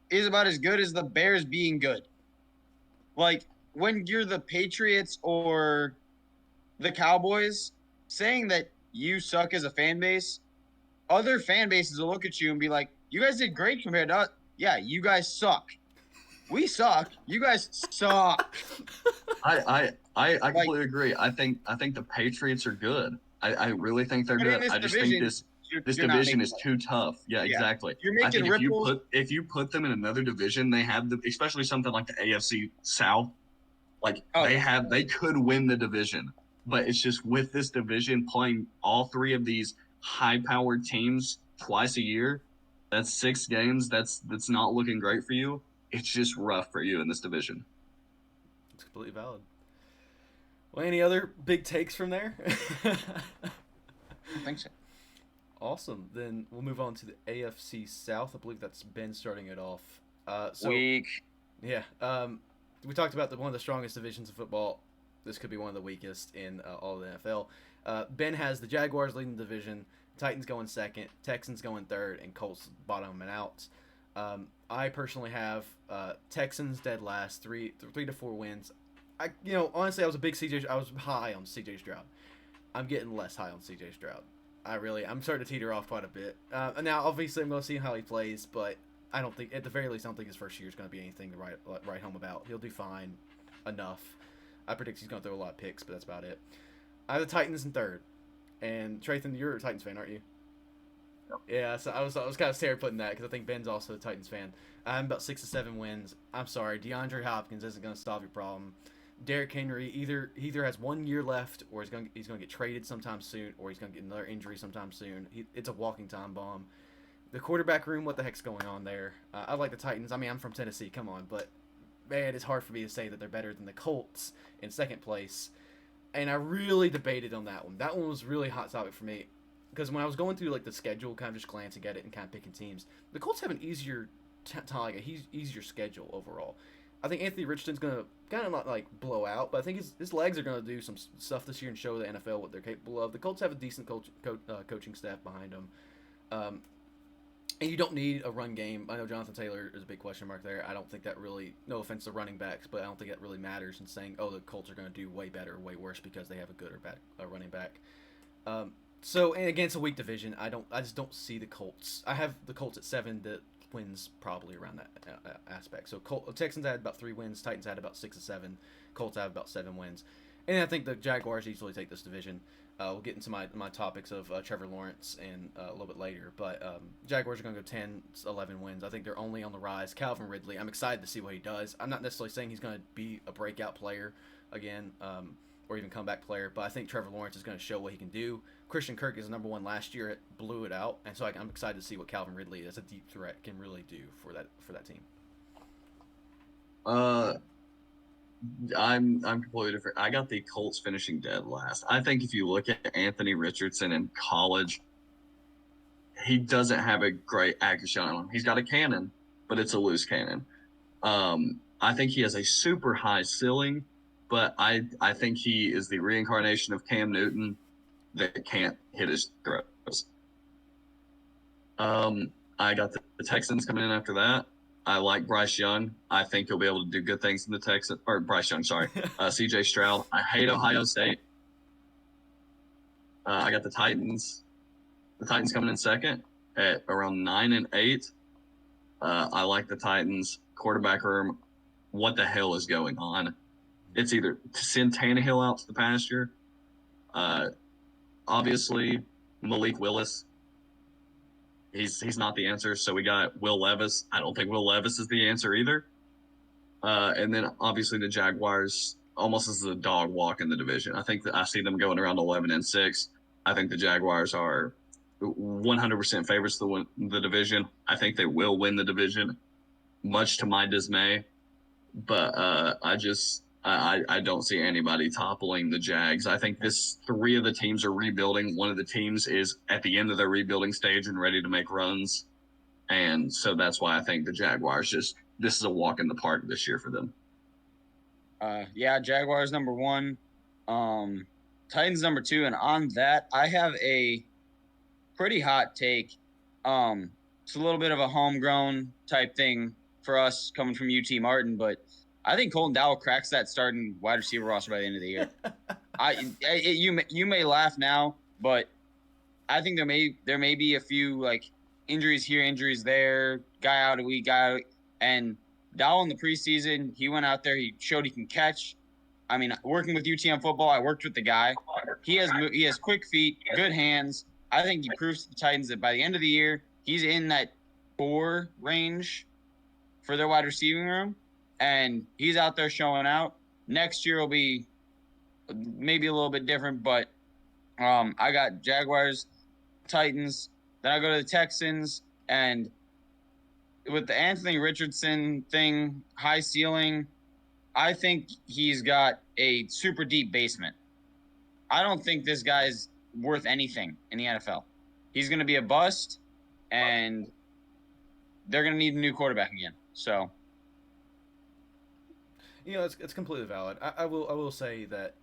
is about as good as the Bears being good. Like when you're the Patriots or the Cowboys, saying that you suck as a fan base. Other fan bases will look at you and be like, you guys did great compared to us. Yeah, you guys suck. We suck. You guys suck. I completely agree. I think the Patriots are good. I really think they're good. I just think this division is too tough. Yeah, exactly. You're making I think ripples. if you put them in another division, they have especially something like the AFC South. Like they could win the division, but it's just with this division playing all three of these high-powered teams twice a year, that's 6 games. That's not looking great for you. It's just rough for you in this division. It's completely valid. Well, any other big takes from there? I think so. Awesome. Then we'll move on to the AFC South. I believe that's Ben starting it off. Weak. Yeah. We talked about one of the strongest divisions of football. This could be one of the weakest in all of the NFL. Ben has the Jaguars leading the division, Titans going second, Texans going third, and Colts bottoming out. I personally have Texans dead last, 3 to 4 wins. Honestly, I was high on CJ Stroud. I'm getting less high on CJ Stroud. I'm starting to teeter off quite a bit. Now, obviously, I'm going to see how he plays, but I don't think, at the very least, I don't think his first year is going to be anything to write home about. He'll do fine enough. I predict he's going to throw a lot of picks, but that's about it. I have the Titans in third, and Trayton, you're a Titans fan, aren't you? Yep. Yeah, so I was kind of scared putting that because I think Ben's also a Titans fan. I'm about 6 to 7 wins. I'm sorry, DeAndre Hopkins isn't going to solve your problem. Derrick Henry either has 1 year left, or he's going to get traded sometime soon, or he's going to get another injury sometime soon. It's a walking time bomb. The quarterback room, what the heck's going on there? I like the Titans. I mean, I'm from Tennessee, come on, but man, it's hard for me to say that they're better than the Colts in second place. And I really debated on that one. That one was really hot topic for me. Because when I was going through like the schedule, kind of just glancing at it and kind of picking teams, the Colts have an easier easier schedule overall. I think Anthony Richardson's going to kind of not like blow out, but I think his legs are going to do some stuff this year and show the NFL what they're capable of. The Colts have a decent coaching staff behind them. And you don't need a run game. I know Jonathan Taylor is a big question mark there. I don't think that really, no offense to running backs, but I don't think that really matters in saying, oh, the Colts are going to do way better or way worse because they have a good or bad running back. So and again, it's a weak division. I just don't see the Colts. I have the Colts at 7. The wins probably around that aspect. So Texans had about 3 wins. Titans had about 6 or 7. Colts have about 7 wins. And I think the Jaguars easily take this division. We'll get into my topics of Trevor Lawrence and a little bit later. But Jaguars are going to go 10, 11 wins. I think they're only on the rise. Calvin Ridley, I'm excited to see what he does. I'm not necessarily saying he's going to be a breakout player again, or even comeback player, but I think Trevor Lawrence is going to show what he can do. Christian Kirk is number 1 last year. It blew it out. And so I'm excited to see what Calvin Ridley, as a deep threat, can really do for that team. I'm completely different. I got the Colts finishing dead last. I think if you look at Anthony Richardson in college, he doesn't have a great accuracy on him. He's got a cannon, but it's a loose cannon. I think he has a super high ceiling, but I think he is the reincarnation of Cam Newton that can't hit his throws. I got the Texans coming in after that. I like Bryce Young. I think he'll be able to do good things in the Texans. Or Bryce Young, sorry. C.J. Stroud. I hate Ohio State. I got the Titans. The Titans coming in second at around 9 and 8. I like the Titans. Quarterback room. What the hell is going on? It's either to send Tannehill out to the pasture. Obviously, Malik Willis. He's not the answer. So we got Will Levis. I don't think Will Levis is the answer either. And then obviously the Jaguars almost as a dog walk in the division. I think that I see them going around 11 and 6. I think the Jaguars are 100% favorites to win the division. I think they will win the division, much to my dismay. But I don't see anybody toppling the Jags. I think 3 of the teams are rebuilding. One of the teams is at the end of their rebuilding stage and ready to make runs. And so that's why I think the Jaguars this is a walk in the park this year for them. Yeah, Jaguars number 1, Titans number 2. And on that, I have a pretty hot take. It's a little bit of a homegrown type thing for us coming from UT Martin, but I think Colton Dowell cracks that starting wide receiver roster by the end of the year. You may laugh now, but I think there may be a few like injuries here, injuries there, guy out a week, and Dowell in the preseason, he went out there, he showed he can catch. I mean, working with UTM football, I worked with the guy. He has quick feet, good hands. I think he proves to the Titans that by the end of the year, he's in that 4 range for their wide receiving room. And he's out there showing out. Next year will be maybe a little bit different, but I got Jaguars, Titans. Then I go to the Texans, and with the Anthony Richardson thing, high ceiling, I think he's got a super deep basement. I don't think this guy's worth anything in the NFL. He's going to be a bust, and they're going to need a new quarterback again. So. It's completely valid. I will say that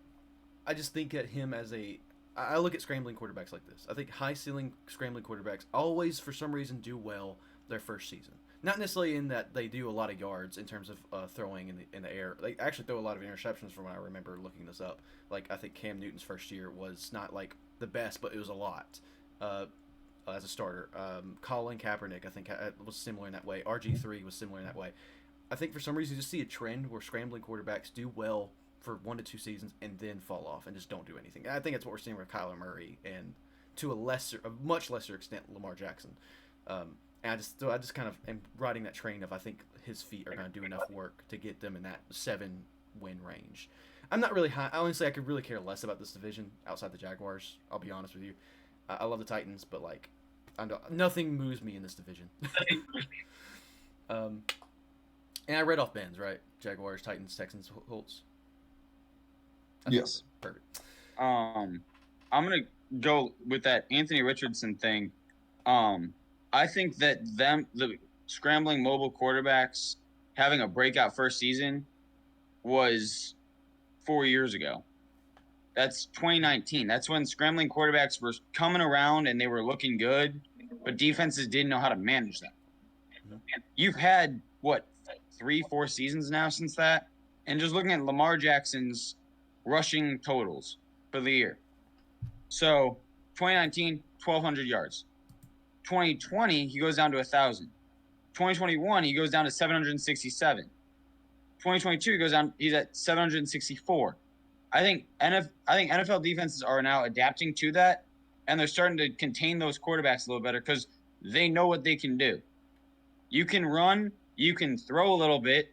I just think at him as I look at scrambling quarterbacks like this. I think high ceiling scrambling quarterbacks always, for some reason, do well their first season. Not necessarily in that they do a lot of yards in terms of throwing in the air. They actually throw a lot of interceptions from when I remember looking this up. Like, I think Cam Newton's first year was not like the best, but it was a lot as a starter. Colin Kaepernick, I think, was similar in that way. RG3 was similar in that way. I think for some reason you just see a trend where scrambling quarterbacks do well for 1 to 2 seasons and then fall off and just don't do anything. And I think that's what we're seeing with Kyler Murray and to a much lesser extent, Lamar Jackson. And I just kind of am riding that train of I think his feet are going to do enough work to get them in that 7-win range. I'm not really high. Honestly, I could really care less about this division outside the Jaguars. I'll be honest with you. I love the Titans, but like, nothing moves me in this division. And I read off Ben's, right? Jaguars, Titans, Texans, Colts. Yes. Perfect. I'm gonna go with that Anthony Richardson thing. I think that the scrambling mobile quarterbacks having a breakout first season was 4 years ago. That's 2019. That's when scrambling quarterbacks were coming around and they were looking good, but defenses didn't know how to manage them. Mm-hmm. You've had, 3-4 seasons now since that? And just looking at Lamar Jackson's rushing totals for the year. So 2019, 1,200 yards. 2020, he goes down to 1,000. 2021, he goes down to 767. 2022, he goes down. He's at 764. I think NFL defenses are now adapting to that, and they're starting to contain those quarterbacks a little better because they know what they can do. You can run, you can throw a little bit,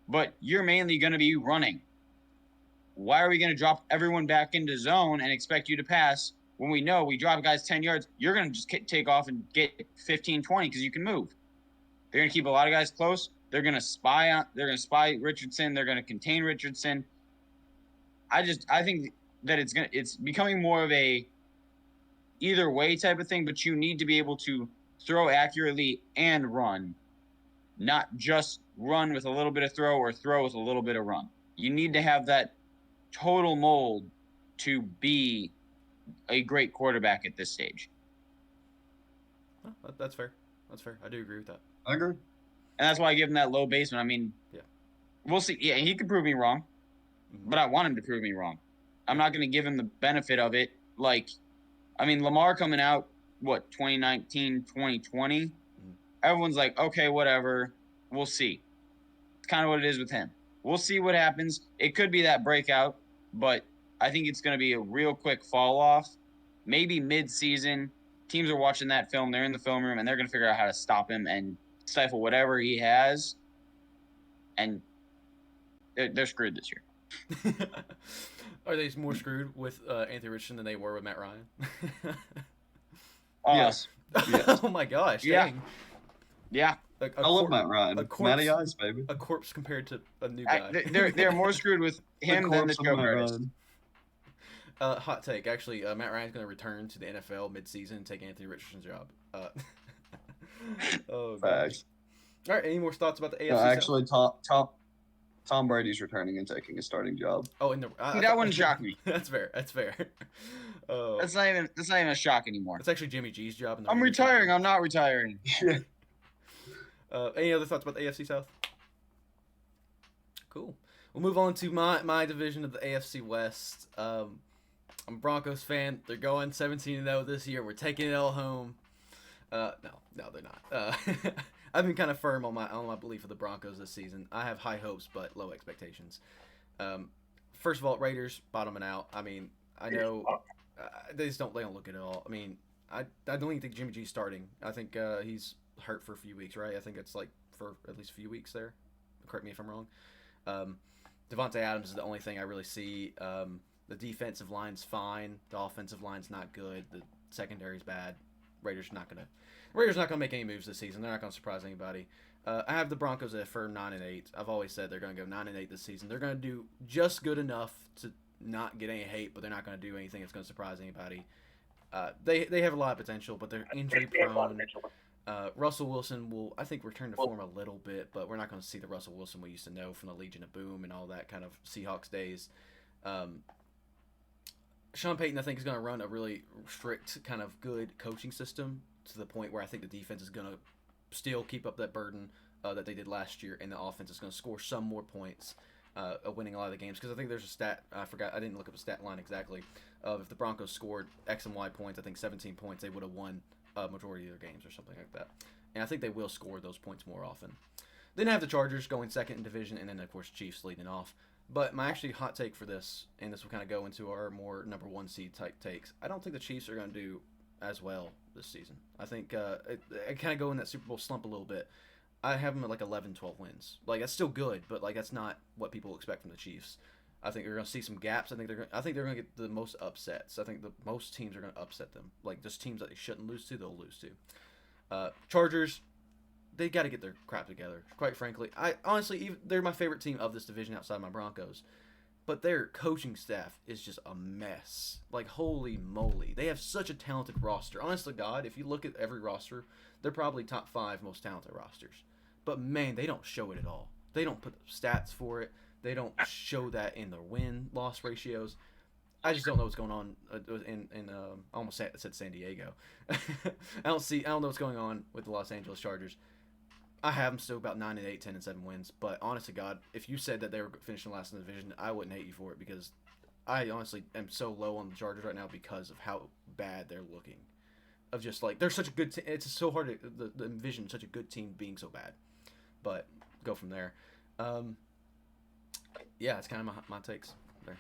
but you're mainly going to be running. Why are we going to drop everyone back into zone and expect you to pass when we know we drop guys 10 yards? You're going to just take off and get 15, 20 because you can move. They're going to keep a lot of guys close. They're going to spy Richardson. They're going to contain Richardson. I think that it's becoming more of a either way type of thing, but you need to be able to throw accurately and run, not just run with a little bit of throw or throw with a little bit of run. You need to have that total mold to be a great quarterback at this stage. Oh, that's fair. That's fair. I do agree with that. I agree. And that's why I give him that low basement. I mean, yeah, we'll see. Yeah, he could prove me wrong, but I want him to prove me wrong. I'm not going to give him the benefit of it. Like, I mean, Lamar coming out, 2019, 2020? Mm-hmm. Everyone's like, okay, whatever. We'll see. It's kind of what it is with him. We'll see what happens. It could be that breakout, but I think it's going to be a real quick fall off. Maybe mid-season. Teams are watching that film. They're in the film room, and they're going to figure out how to stop him and stifle whatever he has. And they're screwed this year. Are they more screwed with Anthony Richardson than they were with Matt Ryan? Yes. Yes. Oh my gosh. Yeah. Dang. Yeah. I love Matt Ryan. Matty Ice, baby. A corpse compared to a new guy. They're more screwed with him than the joke artist. Hot take. Actually, Matt Ryan's going to return to the NFL mid-season and take Anthony Richardson's job. Oh, gosh. All right. Any more thoughts about the AFC? No, actually, Tom Brady's returning and taking a starting job. Oh, that wouldn't shock me. That's fair. That's fair. That's not even a shock anymore. It's actually Jimmy G's job. I'm retiring. I'm not retiring. Any other thoughts about the AFC South? Cool. We'll move on to my division of the AFC West. I'm a Broncos fan. They're going 17-0 this year. We're taking it all home. No, they're not. I've been kind of firm on my belief of the Broncos this season. I have high hopes but low expectations. First of all, Raiders bottoming out. I mean, I know they don't look at it all. I mean, I don't even think Jimmy G's starting. I think he's hurt for a few weeks, right? I think it's like for at least a few weeks there. Correct me if I'm wrong. Devontae Adams is the only thing I really see. The defensive line's fine. The offensive line's not good. The secondary's bad. Raiders not gonna make any moves this season. They're not gonna surprise anybody. I have the Broncos at a firm 9-8. I've always said they're gonna go 9-8 this season. They're gonna do just good enough to not get any hate, but they're not gonna do anything that's gonna surprise anybody. They have a lot of potential, but they're injury prone. Russell Wilson will, I think, return to form a little bit, but we're not going to see the Russell Wilson we used to know from the Legion of Boom and all that kind of Seahawks days. Sean Payton, I think, is going to run a really strict, kind of good coaching system to the point where I think the defense is going to still keep up that burden that they did last year, and the offense is going to score some more points of winning a lot of the games. Because I think there's a stat, I forgot, I didn't look up a stat line exactly, of if the Broncos scored X and Y points, I think 17 points, they would have won majority of their games or something like that. And I think they will score those points more often. Then I have the Chargers going second in division, and then, of course, Chiefs leading off. But my actually hot take for this, and this will kind of go into our more number one seed type takes, I don't think the Chiefs are going to do as well this season. I think I kind of go in that Super Bowl slump a little bit. I have them at like 11, 12 wins. Like, that's still good, but like that's not what people expect from the Chiefs. I think they're going to see some gaps. I think they're going to get the most upsets. I think the most teams are going to upset them. Like, just teams that they shouldn't lose to, they'll lose to. Chargers, they got to get their crap together. Quite frankly, they're my favorite team of this division outside my Broncos. But their coaching staff is just a mess. Like, holy moly. They have such a talented roster. Honest to God, if you look at every roster, they're probably top 5 most talented rosters. But, man, they don't show it at all. They don't put stats for it. They don't show that in their win-loss ratios. I just don't know what's going on in I almost said San Diego. I don't know what's going on with the Los Angeles Chargers. I have them still about 9-8, 10-7 wins. But honest to God, if you said that they were finishing last in the division, I wouldn't hate you for it because I honestly am so low on the Chargers right now because of how bad they're looking. Of just like they're such a good. It's so hard to envision such a good team being so bad, but go from there. Yeah, it's kind of my takes there.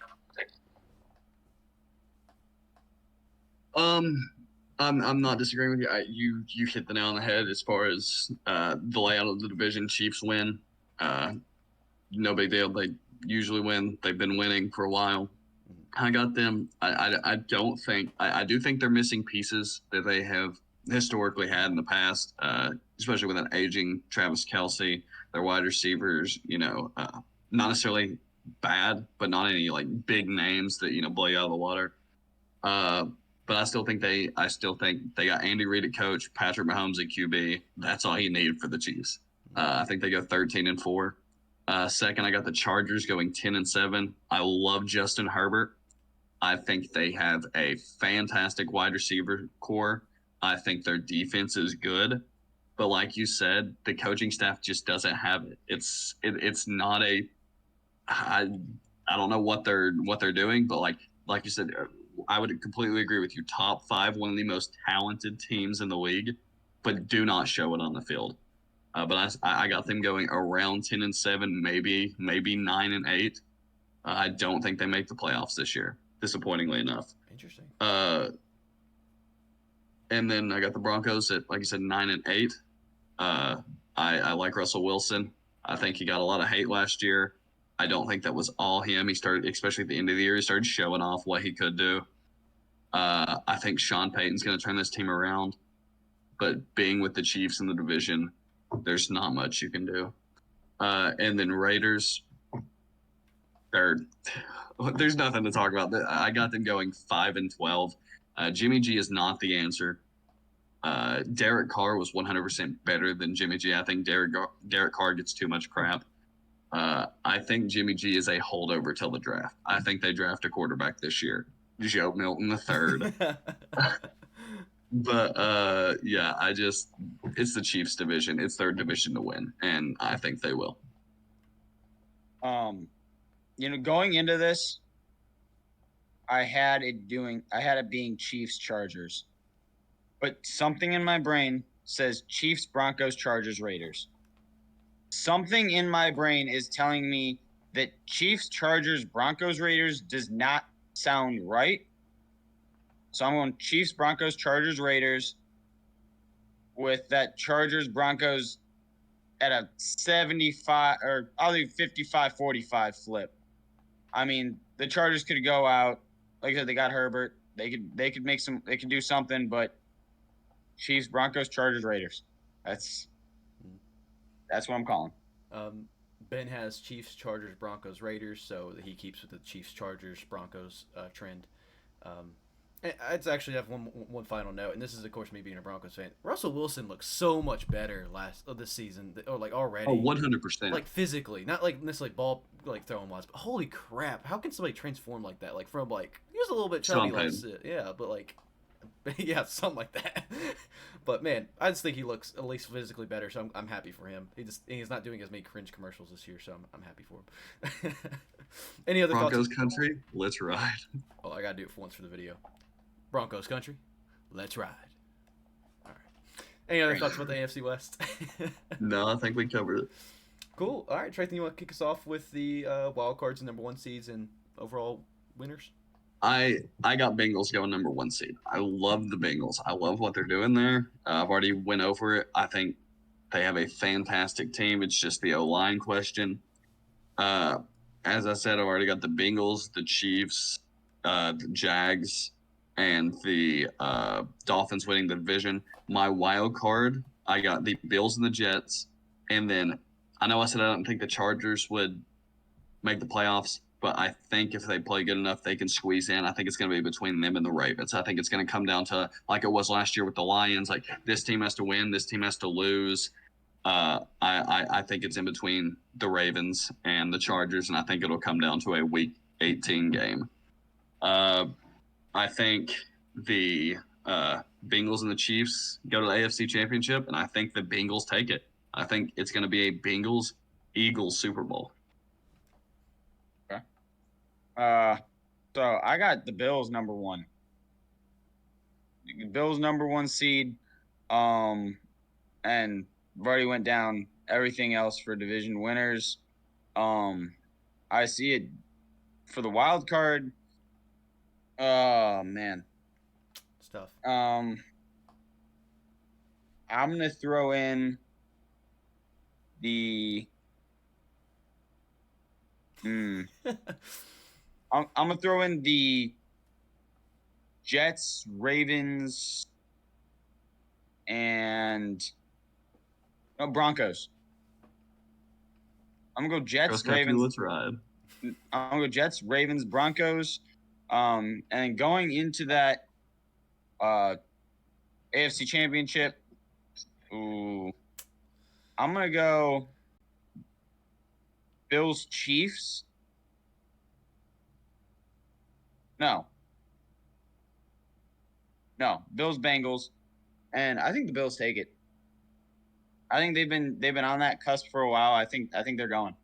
I'm not disagreeing with you. You hit the nail on the head as far as the layout of the division. Chiefs win. No big deal. They usually win. They've been winning for a while. I got them. I don't think. I do think they're missing pieces that they have historically had in the past, especially with an aging Travis Kelce. Their wide receivers, not necessarily bad, but not any like big names that blow you out of the water. But I still think they got Andy Reid at coach, Patrick Mahomes at QB. That's all you need for the Chiefs. I think they go 13-4. Second, I got the Chargers going 10-7. I love Justin Herbert. I think they have a fantastic wide receiver core. I think their defense is good, but like you said, the coaching staff just doesn't have it. It's not a. I don't know what they're doing, but like you said, I would completely agree with you. Top 5, one of the most talented teams in the league, but do not show it on the field. But I got them going around 10-7, maybe 9-8. I don't think they make the playoffs this year, disappointingly enough. Interesting. And then I got the Broncos at, like you said, 9-8. I like Russell Wilson. I think he got a lot of hate last year. I don't think that was all him. He started, especially at the end of the year, he started showing off what he could do. I think Sean Payton's going to turn this team around. But being with the Chiefs in the division, there's not much you can do. And then Raiders, there's nothing to talk about. I got them going 5-12. Jimmy G is not the answer. Derek Carr was 100% better than Jimmy G. I think Derek Carr gets too much crap. I think Jimmy G is a holdover till the draft. I think they draft a quarterback this year. Joe Milton III. But yeah, it's the Chiefs division. It's their division to win, and I think they will. Going into this, I had it being Chiefs Chargers. But something in my brain says Chiefs, Broncos, Chargers, Raiders. Something in my brain is telling me that Chiefs, Chargers, Broncos, Raiders does not sound right. So I'm going Chiefs, Broncos, Chargers, Raiders with that Chargers, Broncos at a 75 or I'll do 55-45 flip. I mean, the Chargers could go out. Like I said, they got Herbert. They could do something, but Chiefs, Broncos, Chargers, Raiders. That's what I'm calling. Ben has Chiefs, Chargers, Broncos, Raiders, so he keeps with the Chiefs, Chargers, Broncos trend. I'd actually have one final note, and this is, of course, me being a Broncos fan. Russell Wilson looks so much better this season, or like already. Oh, 100%. Like physically, not like necessarily ball like throwing wise, but holy crap! How can somebody transform like that? Like from like he was a little bit chubby, yeah, but like yeah, something like that. But man, I just think he looks at least physically better, so I'm happy for him. He's not doing as many cringe commercials this year, so I'm happy for him. Any other Broncos thoughts? country, let's ride. Oh, I gotta do it for once for the video. Broncos country, let's ride. All right. Any other thoughts about the AFC West? No, I think we covered it. Cool. All right, Trayton, you want to kick us off with the wild cards and number 1 seeds and overall winners? I got Bengals going number 1 seed. I love the Bengals. I love what they're doing there. I've already went over it. I think they have a fantastic team. It's just the O-line question. As I said, I've already got the Bengals, the Chiefs, the Jags, and the Dolphins winning the division. My wild card, I got the Bills and the Jets. And then I know I said I don't think the Chargers would make the playoffs, but I think if they play good enough, they can squeeze in. I think it's going to be between them and the Ravens. I think it's going to come down to like it was last year with the Lions. Like this team has to win, this team has to lose. I think it's in between the Ravens and the Chargers, and I think it'll come down to a Week 18 game. I think the Bengals and the Chiefs go to the AFC Championship, and I think the Bengals take it. I think it's going to be a Bengals-Eagles Super Bowl. Okay. So I got the Bills number 1. Bills number 1 seed. And I've already went down everything else for division winners. I see it for the wild card. Oh man. Stuff. I'm gonna throw in the. I'm gonna throw in the Jets, Ravens, and Broncos. I'm gonna go Jets, Ravens. Let's ride. I'm gonna go Jets, Ravens, Broncos. And going into that AFC Championship, I'm gonna go Bills, Chiefs. No, Bills, Bengals, and I think the Bills take it. I think they've been on that cusp for a while. I think they're going.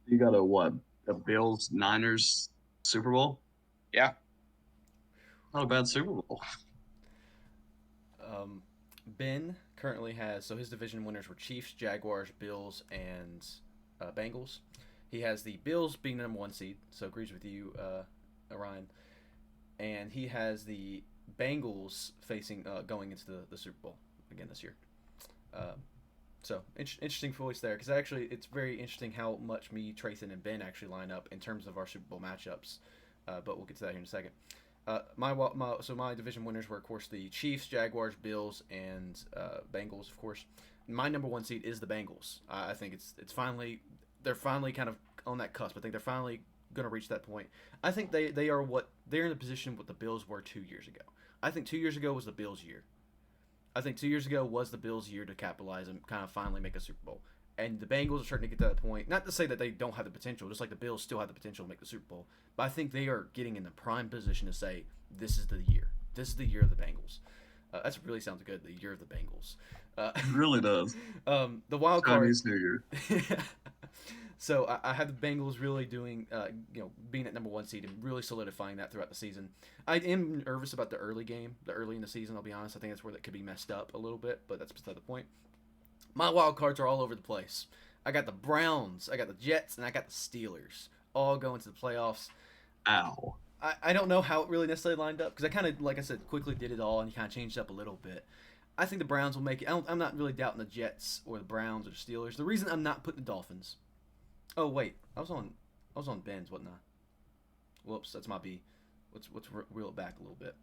You got a Bills Niners Super Bowl? Yeah. Not a bad Super Bowl. Ben currently has, so his division winners were Chiefs, Jaguars, Bills, and Bengals. He has the Bills being the number 1 seed, so agrees with you, Ryan. And he has the Bengals facing going into the Super Bowl again this year. So interesting voice there, because actually it's very interesting how much me, Trayson, and Ben actually line up in terms of our Super Bowl matchups. But we'll get to that here in a second. My division winners were, of course, the Chiefs, Jaguars, Bills, and Bengals, of course. My number 1 seed is the Bengals. I think they're finally kind of on that cusp. I think they're finally going to reach that point. I think they're in the position what the Bills were 2 years ago. I think 2 years ago was the Bills' year. I think 2 years ago was the Bills' year to capitalize and kind of finally make a Super Bowl. And the Bengals are starting to get to that point. Not to say that they don't have the potential, just like the Bills still have the potential to make the Super Bowl. But I think they are getting in the prime position to say, this is the year. This is the year of the Bengals. That really sounds good, the year of the Bengals. It really does. The wild card. Chinese New Year. So I have the Bengals really doing, being at number 1 seed and really solidifying that throughout the season. I am nervous about the early in the season, I'll be honest. I think that's where that could be messed up a little bit, but that's beside the point. My wild cards are all over the place. I got the Browns, I got the Jets, and I got the Steelers all going to the playoffs. Ow. I don't know how it really necessarily lined up, because I kind of, like I said, quickly did it all and kind of changed it up a little bit. I think the Browns will make it. I'm not really doubting the Jets or the Browns or the Steelers. The reason I'm not putting the Dolphins. Oh wait, I was on Ben's, wasn't I? Whoops, that's my B. Let's reel it back a little bit.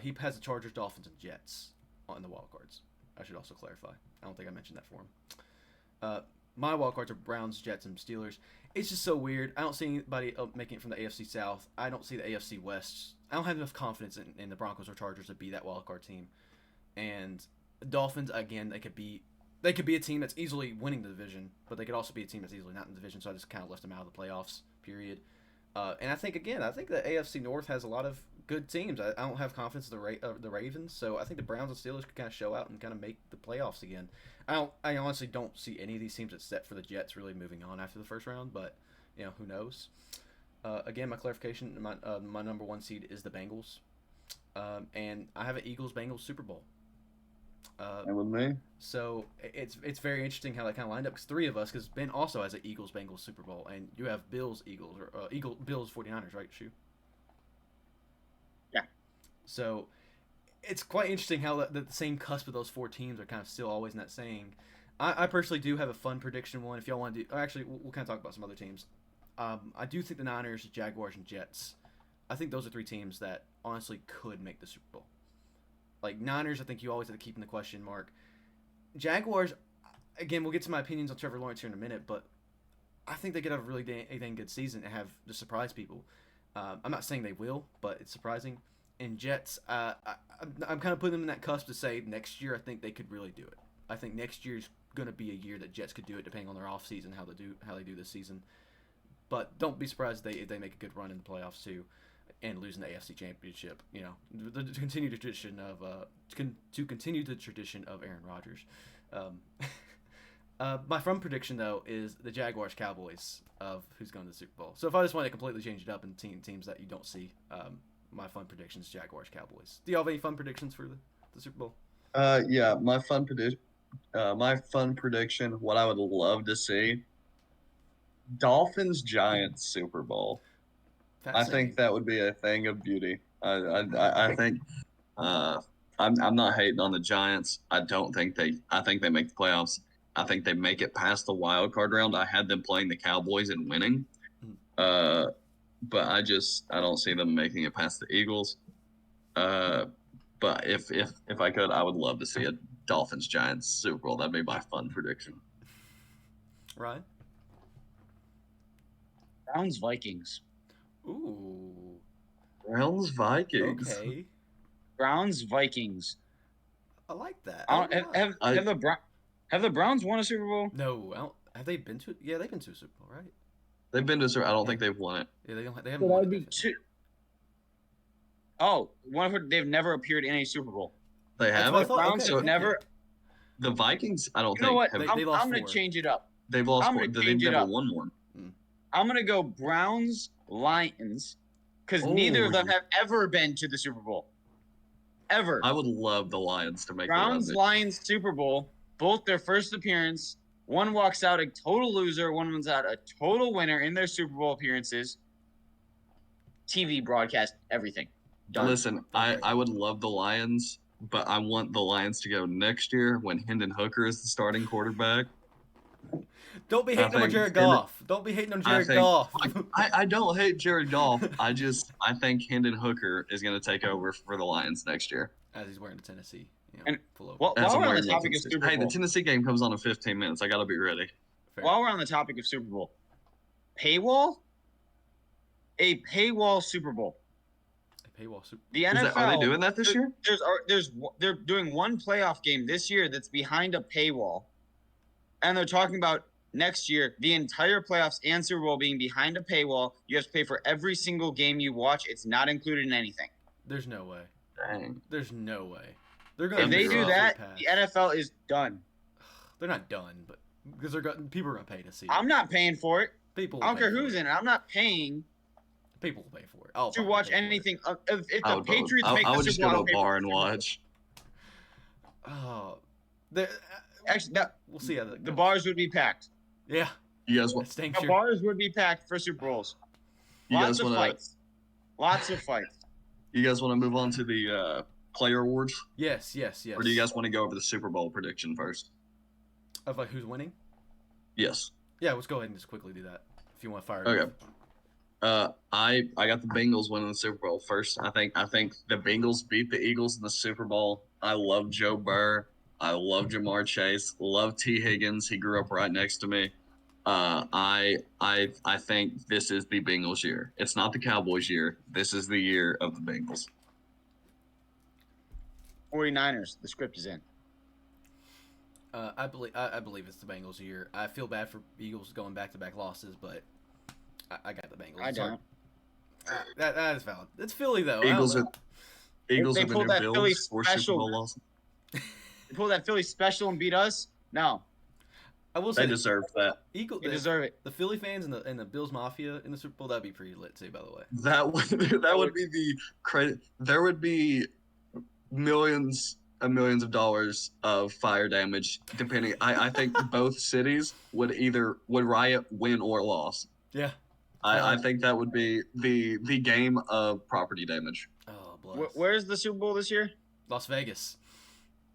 He has the Chargers, Dolphins, and Jets on the wild cards. I should also clarify. I don't think I mentioned that for him. My wild cards are Browns, Jets, and Steelers. It's just so weird. I don't see anybody making it from the AFC South. I don't see the AFC West. I don't have enough confidence in the Broncos or Chargers to be that wild card team. And Dolphins, again, they could be a team that's easily winning the division, but they could also be a team that's easily not in the division. So I just kind of left them out of the playoffs. Period. And I think the AFC North has a lot of good teams. I don't have confidence in the Ravens, so I think the Browns and Steelers could kind of show out and kind of make the playoffs again. I honestly don't see any of these teams except for the Jets really moving on after the first round, but who knows? Again, my clarification: my number 1 seed is the Bengals, and I have an Eagles-Bengals Super Bowl. And with me? So it's very interesting how that kind of lined up, because 3 of us, because Ben also has an Eagles-Bengals Super Bowl, and you have Bills-Eagles, or Bills-49ers, right, Shu? Yeah. So it's quite interesting how the same cusp of those 4 teams are kind of still always in that saying. I personally do have a fun prediction one. If y'all want to do, actually, we'll kind of talk about some other teams. I do think the Niners, Jaguars, and Jets, I think those are 3 teams that honestly could make the Super Bowl. Like, Niners, I think you always have to keep in the question mark. Jaguars, again, we'll get to my opinions on Trevor Lawrence here in a minute, but I think they could have a really dang good season and have to surprise people. I'm not saying they will, but it's surprising. And Jets, I'm kind of putting them in that cusp to say next year I think they could really do it. I think next year is going to be a year that Jets could do it, depending on their offseason, how they do this season. But don't be surprised if they make a good run in the playoffs too, and losing the AFC Championship. To continue the tradition of Aaron Rodgers. My fun prediction though is the Jaguars Cowboys of who's going to the Super Bowl. So if I just want to completely change it up and teams that you don't see, my fun predictions: Jaguars, Cowboys. Do you have any fun predictions for the Super Bowl? Yeah, my fun prediction. What I would love to see: Dolphins Giants Super Bowl. I think that would be a thing of beauty. I think I'm not hating on the Giants. I think they make the playoffs. I think they make it past the wild card round. I had them playing the Cowboys and winning. But I don't see them making it past the Eagles. But if I could, I would love to see a Dolphins Giants Super Bowl. That'd be my fun prediction. Ryan? Browns Vikings. Ooh. Browns Vikings. Okay. Browns Vikings. I like that. Have the Browns won a Super Bowl? No, have they been to? Yeah, they've been to a Super Bowl, right? They've been to a Super Bowl. I don't think they've won it. Yeah, they haven't won it. They've never appeared in a Super Bowl. They haven't. The Browns have never. The Vikings, I don't think. You know what? They lost I'm going to change it up. They've lost 4. They've never won one. I'm going to go Browns Lions because neither of them have ever been to the Super Bowl. Ever. I would love the Lions to make Browns Lions Super Bowl, both their first appearance. One walks out a total loser, one comes out a total winner in their Super Bowl appearances. TV broadcast, everything. Done. Listen, I would love the Lions, but I want the Lions to go next year when Hendon Hooker is the starting quarterback. Don't be hating on Jared Goff. Don't be hating on Jared Goff. I don't hate Jared Goff. I think Hendon Hooker is going to take over for the Lions next year. As he's wearing the Tennessee. While we're on the topic of Super Bowl. Hey, the Tennessee game comes on in 15 minutes. I got to be ready. Fair. While we're on the topic of Super Bowl. Paywall? A paywall Super Bowl. A paywall Super Bowl. The NFL. Are they doing that this year? They're doing one playoff game this year that's behind a paywall. And they're talking about next year, the entire playoffs and Super Bowl being behind a paywall. You have to pay for every single game you watch. It's not included in anything. There's no way. Dang. There's no way. They're gonna. If they do that, the NFL is done. They're not done, but because people are gonna pay to see it. I'm not paying for it. People. I don't care who's in it. I'm not paying. People will pay for it. To watch anything. If the Patriots make I the would just Super Bowl, go to a bar and watch. Oh, actually, we'll see how that goes. The bars would be packed. Yeah. You guys want? The bars would be packed for Super Bowls. Lots of fights. Lots of fights. You guys want to move on to the player awards? Yes. Or do you guys want to go over the Super Bowl prediction first? Of like who's winning? Yes. Yeah, let's go ahead and just quickly do that. If you want to fire it. Okay. I got the Bengals winning the Super Bowl first. I think the Bengals beat the Eagles in the Super Bowl. I love Joe Burr. I love Jamar Chase. Love T. Higgins. He grew up right next to me. I think this is the Bengals year. It's not the Cowboys year. This is the year of the Bengals. 49ers. The script is in. I believe it's the Bengals year. I feel bad for Eagles going back-to-back losses, but I got the Bengals. I don't. That is valid. It's Philly though. Eagles are the new Bills for Super special. Bowl losses. They pulled that Philly special and beat us. No, I will say They deserve that. they deserve it. The Philly fans and the Bills Mafia in the Super Bowl, that'd be pretty lit too. By the way, That would be the credit. There would be millions and millions of dollars of fire damage depending. I think both cities would riot, win, or loss. yeah. I think that would be the game of property damage. Oh, bless. Where's the Super Bowl this year? Las Vegas.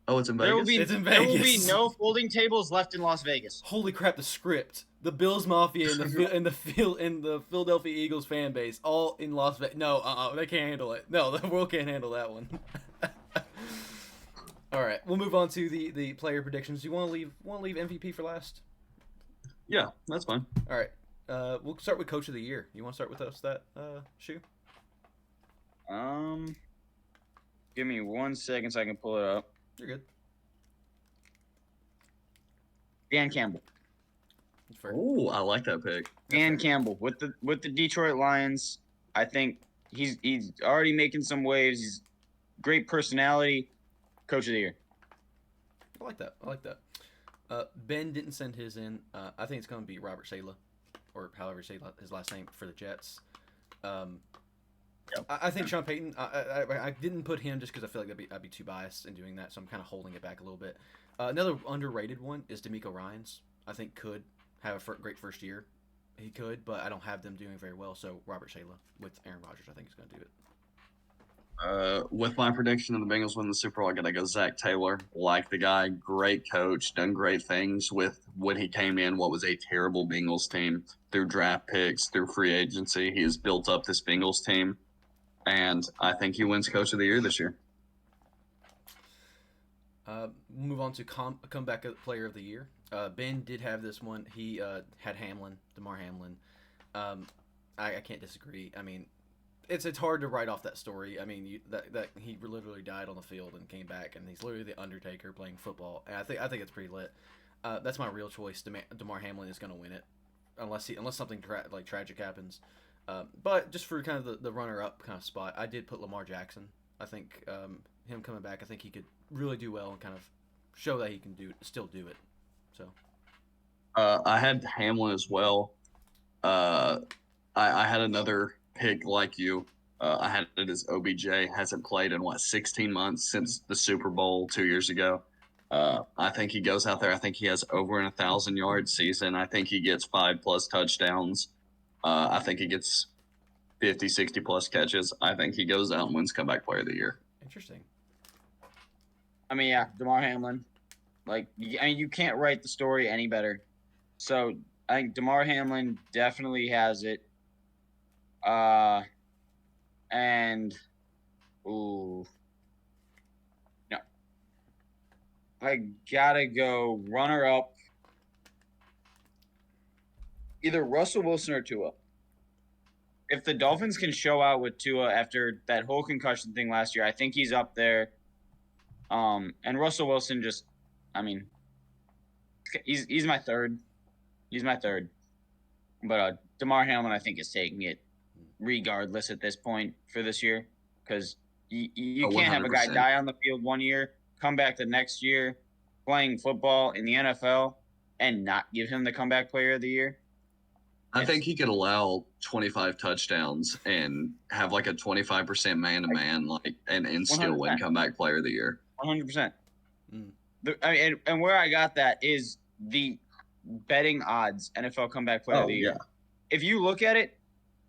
Oh, it's in Vegas. It's in There will be Vegas. no folding tables left in Las Vegas. Holy crap! The script, the Bills Mafia, and the Philadelphia Eagles fan base, all in Las Vegas. No, they can't handle it. No, the world can't handle that one. All right, we'll move on to the player predictions. Do you want to leave MVP for last? Yeah, that's fine. All right, we'll start with Coach of the Year. You want to start with us, Shu? Give me 1 second so I can pull it up. You're good. Dan Campbell. That's fair. Oh, I like that pick. Dan Campbell with the Detroit Lions. I think he's already making some waves. He's great personality. Coach of the Year. I like that. Ben didn't send his in. I think it's going to be Robert Saleh, or however you say his last name, for the Jets. I think Sean Payton. I didn't put him just because I feel like I'd be too biased in doing that, so I'm kind of holding it back a little bit. Another underrated one is D'Amico Ryans. I think could have a great first year. He could, but I don't have them doing very well. So Robert Saleh with Aaron Rodgers, I think is going to do it. With my prediction of the Bengals win the Super Bowl, I gotta go Zach Taylor. Like the guy, great coach, done great things with when he came in. What was a terrible Bengals team through draft picks, through free agency. He has built up this Bengals team, and I think he wins Coach of the Year this year. Move on to comeback player of the year. Ben did have this one. He had Hamlin, DeMar Hamlin. I can't disagree. I mean, it's hard to write off that story. I mean, that he literally died on the field and came back, and he's literally the Undertaker playing football. And I think it's pretty lit. That's my real choice. DeMar Hamlin is going to win it, unless something tragic happens. But just for kind of the runner-up kind of spot, I did put Lamar Jackson. I think him coming back, I think he could really do well and kind of show that he can still do it. So I had Hamlin as well. I had another pick like you. I had it as OBJ. Hasn't played in 16 months since the Super Bowl 2 years ago. I think he goes out there. I think he has over 1,000-yard season. I think he gets 5+ touchdowns. I think he gets 50, 60+ catches. I think he goes out and wins comeback player of the year. Interesting. I mean, yeah, DeMar Hamlin. You can't write the story any better. So I think DeMar Hamlin definitely has it. No, I gotta go runner up. Either Russell Wilson or Tua. If the Dolphins can show out with Tua after that whole concussion thing last year, I think he's up there. And Russell Wilson he's my third. He's my third. But DeMar Hamlin, I think, is taking it regardless at this point for this year, because you can't have a guy die on the field 1 year, come back the next year playing football in the NFL, and not give him the comeback player of the year. I think he could allow 25 touchdowns and have like a 25% man-to-man, and still win comeback player of the year. 100%. And where I got that is the betting odds NFL comeback player of the year. Yeah. If you look at it,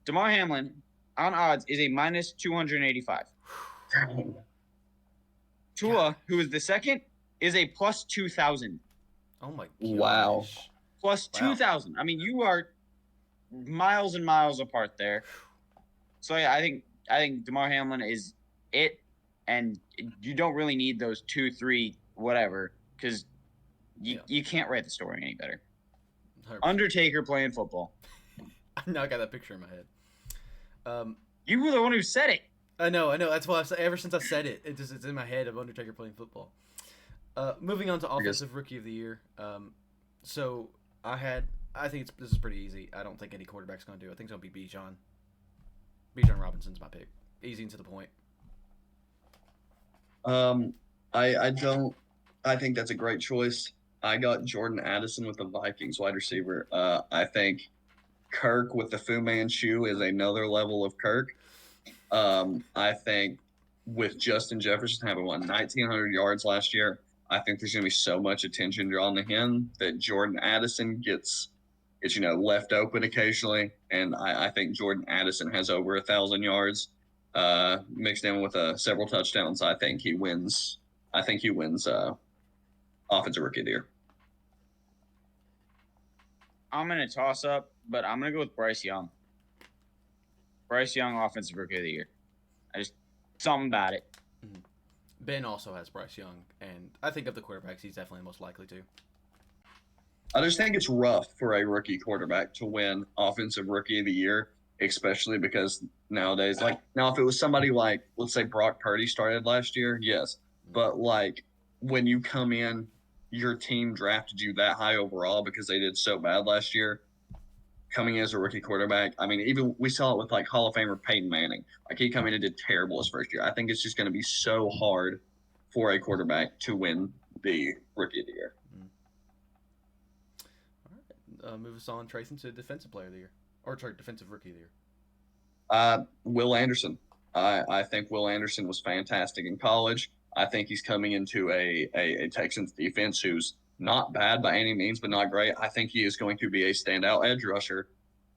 DeMar Hamlin on odds is a minus 285. Tua, who is the second, is a plus 2,000. Oh my gosh. Wow. Plus 2,000. I mean, you are miles and miles apart there. So yeah, I think DeMar Hamlin is it, and you don't really need those 2, 3, whatever, because you can't write the story any better. 100%. Undertaker playing football. Now I got that picture in my head. You were the one who said it. I know. That's why ever since I said it, it's in my head of Undertaker playing football. Moving on to offensive rookie of the year. So I think this is pretty easy. I don't think any quarterback's going to do it. I think it's going to be Bijan. Bijan Robinson's my pick. Easy and to the point. I think that's a great choice. I got Jordan Addison with the Vikings wide receiver. I think Kirk with the Fu Manchu is another level of Kirk. I think with Justin Jefferson having 1,900 yards last year, I think there's going to be so much attention drawn to him that Jordan Addison gets left open occasionally, and I think Jordan Addison has over 1,000 yards mixed in with several touchdowns. I think he wins. Offensive Rookie of the Year. I'm going to toss up, but I'm going to go with Bryce Young. Bryce Young, Offensive Rookie of the Year. Something about it. Mm-hmm. Ben also has Bryce Young, and I think of the quarterbacks, he's definitely most likely to. I just think it's rough for a rookie quarterback to win Offensive Rookie of the Year, especially because nowadays, now if it was somebody like, let's say Brock Purdy started last year, yes. But when you come in, your team drafted you that high overall because they did so bad last year. Coming in as a rookie quarterback, I mean, even we saw it with Hall of Famer Peyton Manning. He come in and did terrible his first year. I think it's just going to be so hard for a quarterback to win the Rookie of the Year. All right, move us on, Trayson, to Defensive Player of the Year, or Defensive Rookie of the Year. Will Anderson. I think Will Anderson was fantastic in college. I think he's coming into a Texans defense who's not bad by any means, but not great. I think he is going to be a standout edge rusher.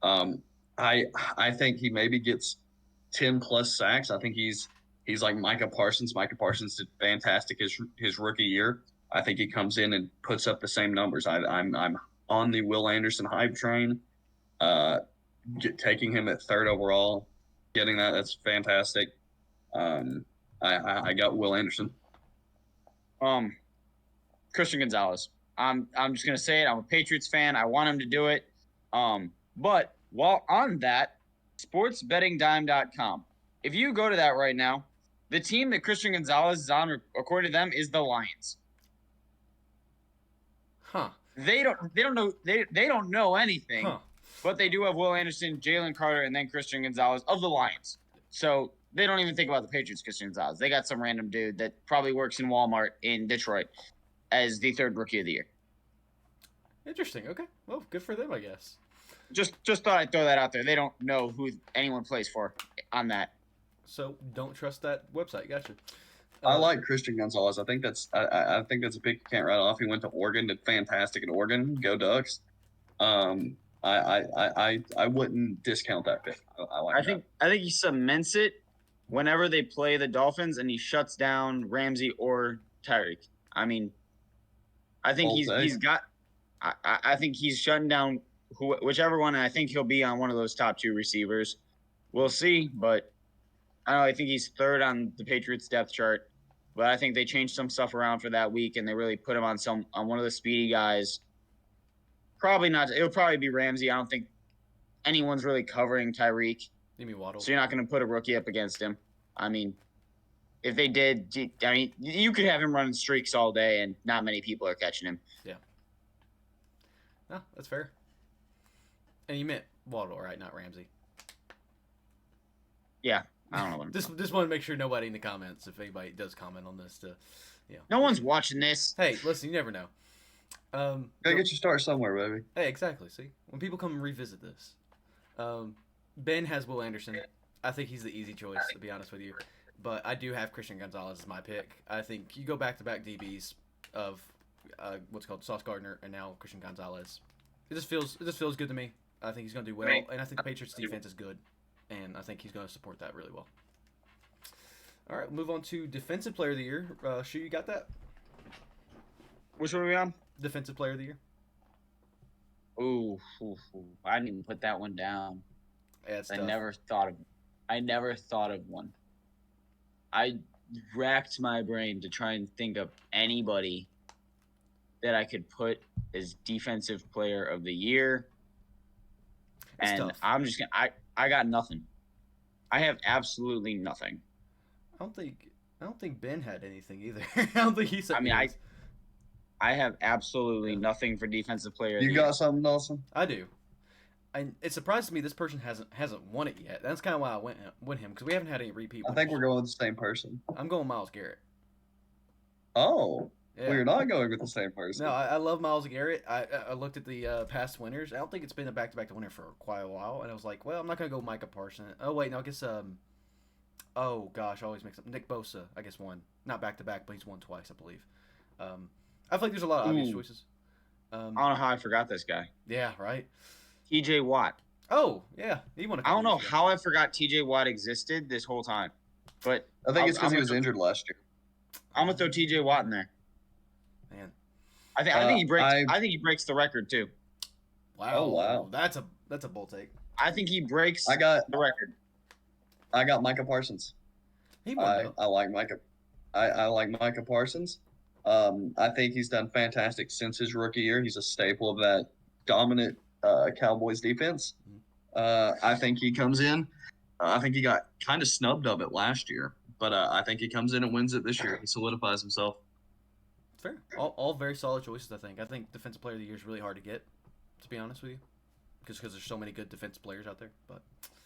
Um, I I think he maybe gets 10 plus sacks. I think he's like Micah Parsons. Micah Parsons did fantastic his rookie year. I think he comes in and puts up the same numbers. I'm on the Will Anderson hype train. Uh, Taking him at third overall, getting that's fantastic. Um, I got Will Anderson. Christian Gonzalez. I'm just gonna say it. I'm a Patriots fan. I want him to do it. But while on that, sportsbettingdime.com. If you go to that right now, the team that Christian Gonzalez is on, according to them, is the Lions. Huh. They don't know anything, Huh. but they do have Will Anderson, Jalen Carter, and then Christian Gonzalez of the Lions. So they don't even think about the Patriots, Christian Gonzalez. They got some random dude that probably works in Walmart in Detroit as the third rookie of the year. Interesting. Okay. Well, good for them, I guess. Just thought I'd throw that out there. They don't know who anyone plays for on that. So don't trust that website. Gotcha. I like Christian Gonzalez. I think that's I think that's a pick you can't write off. He went to Oregon, did fantastic at Oregon. Go Ducks. I wouldn't discount that pick. I think he cements it whenever they play the Dolphins, and he shuts down Ramsey or Tyreek. I mean, I think he's got. I think he's shutting down whichever one. And I think he'll be on one of those top two receivers. We'll see, but I don't know. I think he's third on the Patriots depth chart, but I think they changed some stuff around for that week, and they really put him on one of the speedy guys. Probably not. It'll probably be Ramsey. I don't think anyone's really covering Tyreek. You mean Waddle? So you're not going to put a rookie up against him. I mean, if they did, I mean, you could have him running streaks all day, and not many people are catching him. Yeah. No, that's fair. And you meant Waddle, right? Not Ramsey. Yeah. I don't know what I'm just want to make sure nobody in the comments, if anybody does comment on this, No one's watching this. Hey, listen, you never know. Gotta get your start somewhere, baby. Hey, exactly. See, when people come and revisit this, Ben has Will Anderson. I think he's the easy choice, to be honest with you. But I do have Christian Gonzalez as my pick. I think you go back-to-back DBs of what's called Sauce Gardner and now Christian Gonzalez. It just feels good to me. I think he's going to do well, and I think the Patriots defense is good, and I think he's going to support that really well. All right, move on to Defensive Player of the Year. Shu, you got that? Which one are we on? Defensive Player of the Year. Ooh, I didn't even put that one down. Yeah, it's I tough. never thought of one. I racked my brain to try and think of anybody that I could put as Defensive Player of the Year. It's and tough. I'm just gonna. I got nothing. I have absolutely nothing. I don't think Ben had anything either. I don't think he said. I mean, I have absolutely nothing for Defensive Player of the You Year. got something, Dawson? I do. And it surprises me this person hasn't won it yet. That's kind of why I went him, because we haven't had any repeat I winners. think we're going with the same person. I'm going Myles Garrett. Oh, Yeah. well, you're not going with the same person. No, I love Myles Garrett. I looked at the past winners. I don't think it's been a back-to-back winner for quite a while, and I was like, well, I'm not gonna go Micah Parsons. Oh wait, no, I guess oh gosh, I always mix up. Nick Bosa, I guess won, not back-to-back, but he's won twice, I believe. I feel like there's a lot of obvious choices. I don't know how I forgot this guy. Yeah, right. TJ Watt. Oh yeah, he won. I don't know how I forgot TJ Watt existed this whole time, but I think it's because he was injured last year. I'm gonna throw TJ Watt in there. Man, I think he breaks. I think he breaks the record too. wow. Oh, wow. That's a bold take. I think he breaks I got the record. Micah Parsons. He won. I like Micah. I like Micah Parsons. I think he's done fantastic since his rookie year. He's a staple of that dominant Cowboys defense. I think he comes in. I think he got kind of snubbed of it last year, but I think he comes in and wins it this year. He solidifies himself. Fair. All very solid choices, I think. I think Defensive Player of the Year is really hard to get, to be honest with you, because there's so many good defensive players out there. But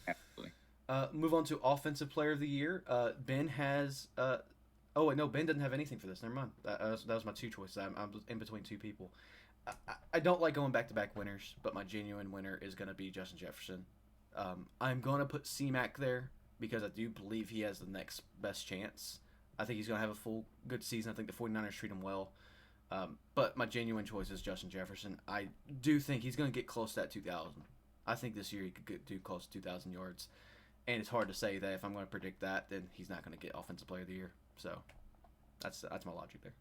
Absolutely. move on to Offensive Player of the Year. Ben has. Oh wait, no, Ben doesn't have anything for this. Never mind. That was my two choices. I'm in between two people. I don't like going back-to-back winners, but my genuine winner is going to be Justin Jefferson. I'm going to put C-Mac there, because I do believe he has the next best chance. I think he's going to have a full good season. I think the 49ers treat him well. But my genuine choice is Justin Jefferson. I do think he's going to get close to that 2,000. I think this year he could do close to 2,000 yards. And it's hard to say that if I'm going to predict that, then he's not going to get Offensive Player of the Year. So that's my logic there.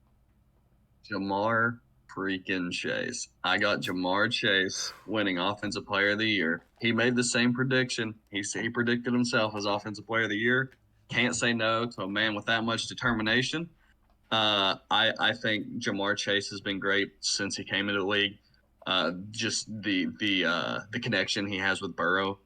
Jamar freaking Chase. I got Jamar Chase winning Offensive Player of the Year. He made the same prediction. He predicted himself as Offensive Player of the Year. Can't say no to a man with that much determination. I think Jamar Chase has been great since he came into the league. Just the connection he has with Burrow,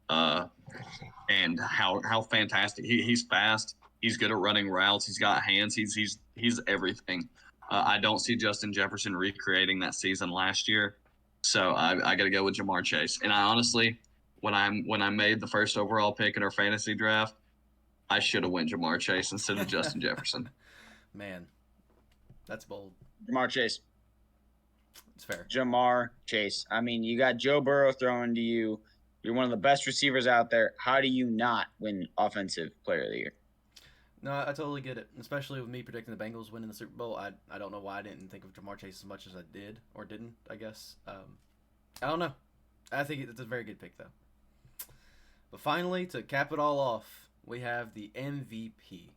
and how fantastic he's fast. He's good at running routes. He's got hands. He's everything. I don't see Justin Jefferson recreating that season last year, so I got to go with Jamar Chase. And I honestly, when I made the first overall pick in our fantasy draft, I should have went Jamar Chase instead of Justin Jefferson. Man, that's bold. Jamar Chase. It's fair. Jamar Chase. I mean, you got Joe Burrow throwing to you. You're one of the best receivers out there. How do you not win Offensive Player of the Year? No, I totally get it. Especially with me predicting the Bengals winning the Super Bowl. I don't know why I didn't think of Jamar Chase as much as I did, or didn't, I guess. I don't know. I think it's a very good pick, though. But finally, to cap it all off, we have the MVP.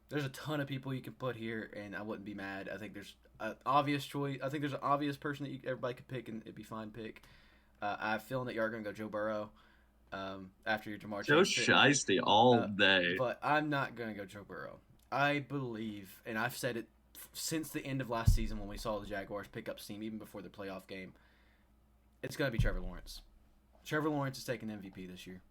There's a ton of people you can put here, and I wouldn't be mad. I think there's an obvious choice. I think there's an obvious person that everybody could pick, and it'd be fine pick. I have a feeling that you are going to go Joe Burrow after your Jamar Chase. Joe Shiesty all day. But I'm not going to go Joe Burrow. I believe, and I've said it since the end of last season when we saw the Jaguars pick up steam, even before the playoff game, it's going to be Trevor Lawrence. Trevor Lawrence is taking MVP this year.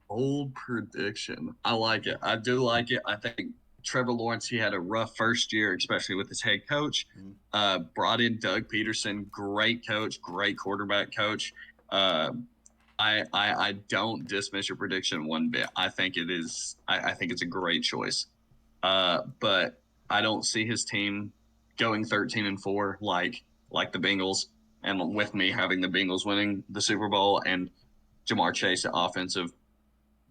Bold prediction. I like it. I do like it. I think Trevor Lawrence, he had a rough first year, especially with his head coach. Brought in Doug Peterson, great coach, great quarterback coach. I don't dismiss your prediction one bit. I think it is. I think it's a great choice. But I don't see his team going 13-4 like the Bengals, and with me having the Bengals winning the Super Bowl and Jamar Chase, Offensive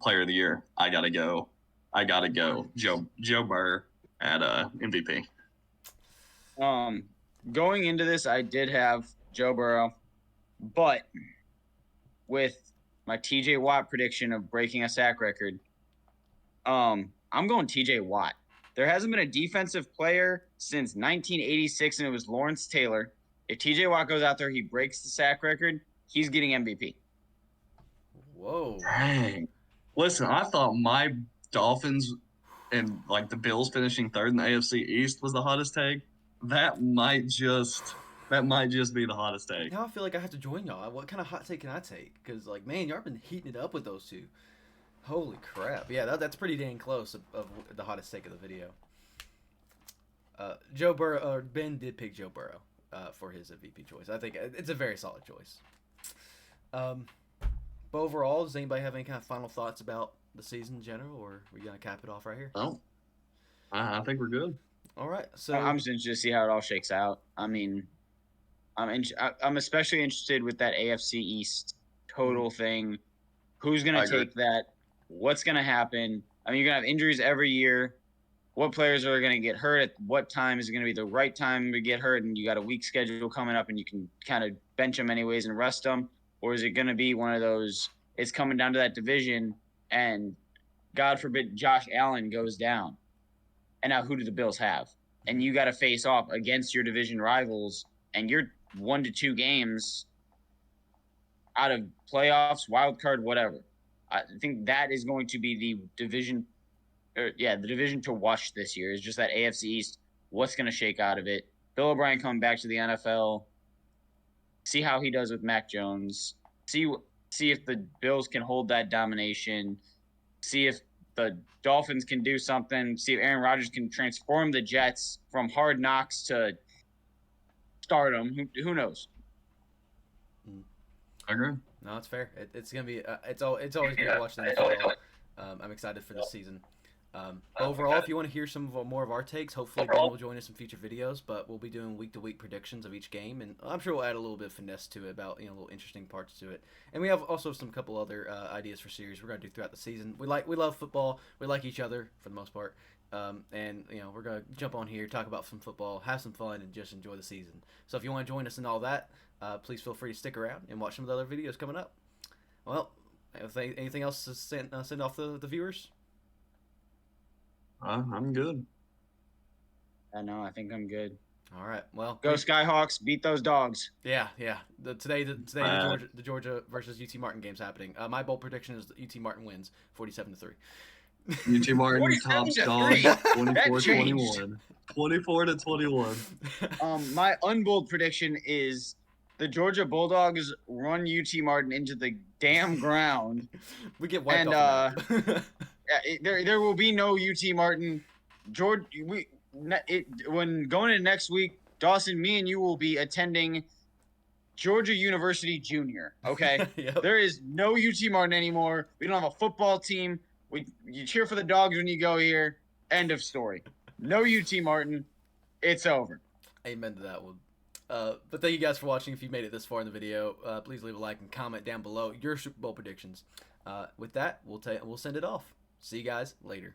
Player of the Year. I gotta go. Joe Burrow at MVP. Going into this, I did have Joe Burrow, but with my TJ Watt prediction of breaking a sack record, I'm going TJ Watt. There hasn't been a defensive player since 1986, and it was Lawrence Taylor. If TJ Watt goes out there, he breaks the sack record, he's getting MVP. Whoa. Dang. Listen, I thought my Dolphins and like the Bills finishing third in the AFC East was the hottest take. That might just be the hottest take. Now I feel like I have to join y'all. What kind of hot take can I take? Because, like, man, y'all been heating it up with those two. Holy crap. Yeah, that's pretty dang close of the hottest take of the video. Joe Burrow, Ben did pick Joe Burrow for his MVP choice. I think it's a very solid choice. But overall, does anybody have any kind of final thoughts about the season in general, or are we going to cap it off right here? Oh, I think we're good. All right. So I'm just interested to see how it all shakes out. I mean, I'm especially interested with that AFC East total thing. Who's going to take that? What's going to happen? I mean, you're going to have injuries every year. What players are going to get hurt? At what time is it going to be the right time to get hurt? And you got a weak schedule coming up, and you can kind of bench them anyways and rest them. Or is it going to be one of those, it's coming down to that division, and God forbid Josh Allen goes down. And now who do the Bills have? And you got to face off against your division rivals, and you're 1 to 2 games out of playoffs, wild card, whatever. I think that is going to be the division to watch this year is just that AFC East. What's going to shake out of it? Bill O'Brien coming back to the NFL. See how he does with Mac Jones. See if the Bills can hold that domination. See if the Dolphins can do something. See if Aaron Rodgers can transform the Jets from hard knocks to stardom. Who knows? I agree. No, it's fair. It's gonna be. It's always good to watch the NFL. I'm excited for this season. Overall, if you want to hear more of our takes, hopefully Ben will join us in future videos. But we'll be doing week-to-week predictions of each game, and I'm sure we'll add a little bit of finesse to it about little interesting parts to it. And we have also some couple other ideas for series we're gonna do throughout the season. We love football. We like each other for the most part. And we're gonna jump on here, talk about some football, have some fun, and just enjoy the season. So if you want to join us in all that, please feel free to stick around and watch some of the other videos coming up. Well, anything else to send off the viewers? I'm good. I know. I think I'm good. All right. Well, go Skyhawks! Beat those dogs. Yeah. Today the Georgia versus UT Martin game's happening. My bold prediction is UT Martin wins 47-3. UT Martin top dog 24-21. 24-21. My unbold prediction is the Georgia Bulldogs run UT Martin into the damn ground. We get wiped off. There will be no UT Martin. When going into next week, Dawson, me and you will be attending Georgia University Junior. Okay, Yep. There is no UT Martin anymore. We don't have a football team. You cheer for the dogs when you go here. End of story. No UT Martin. It's over. Amen to that one. But thank you guys for watching. If you made it this far in the video, please leave a like and comment down below your Super Bowl predictions. With that, we'll send it off. See you guys later.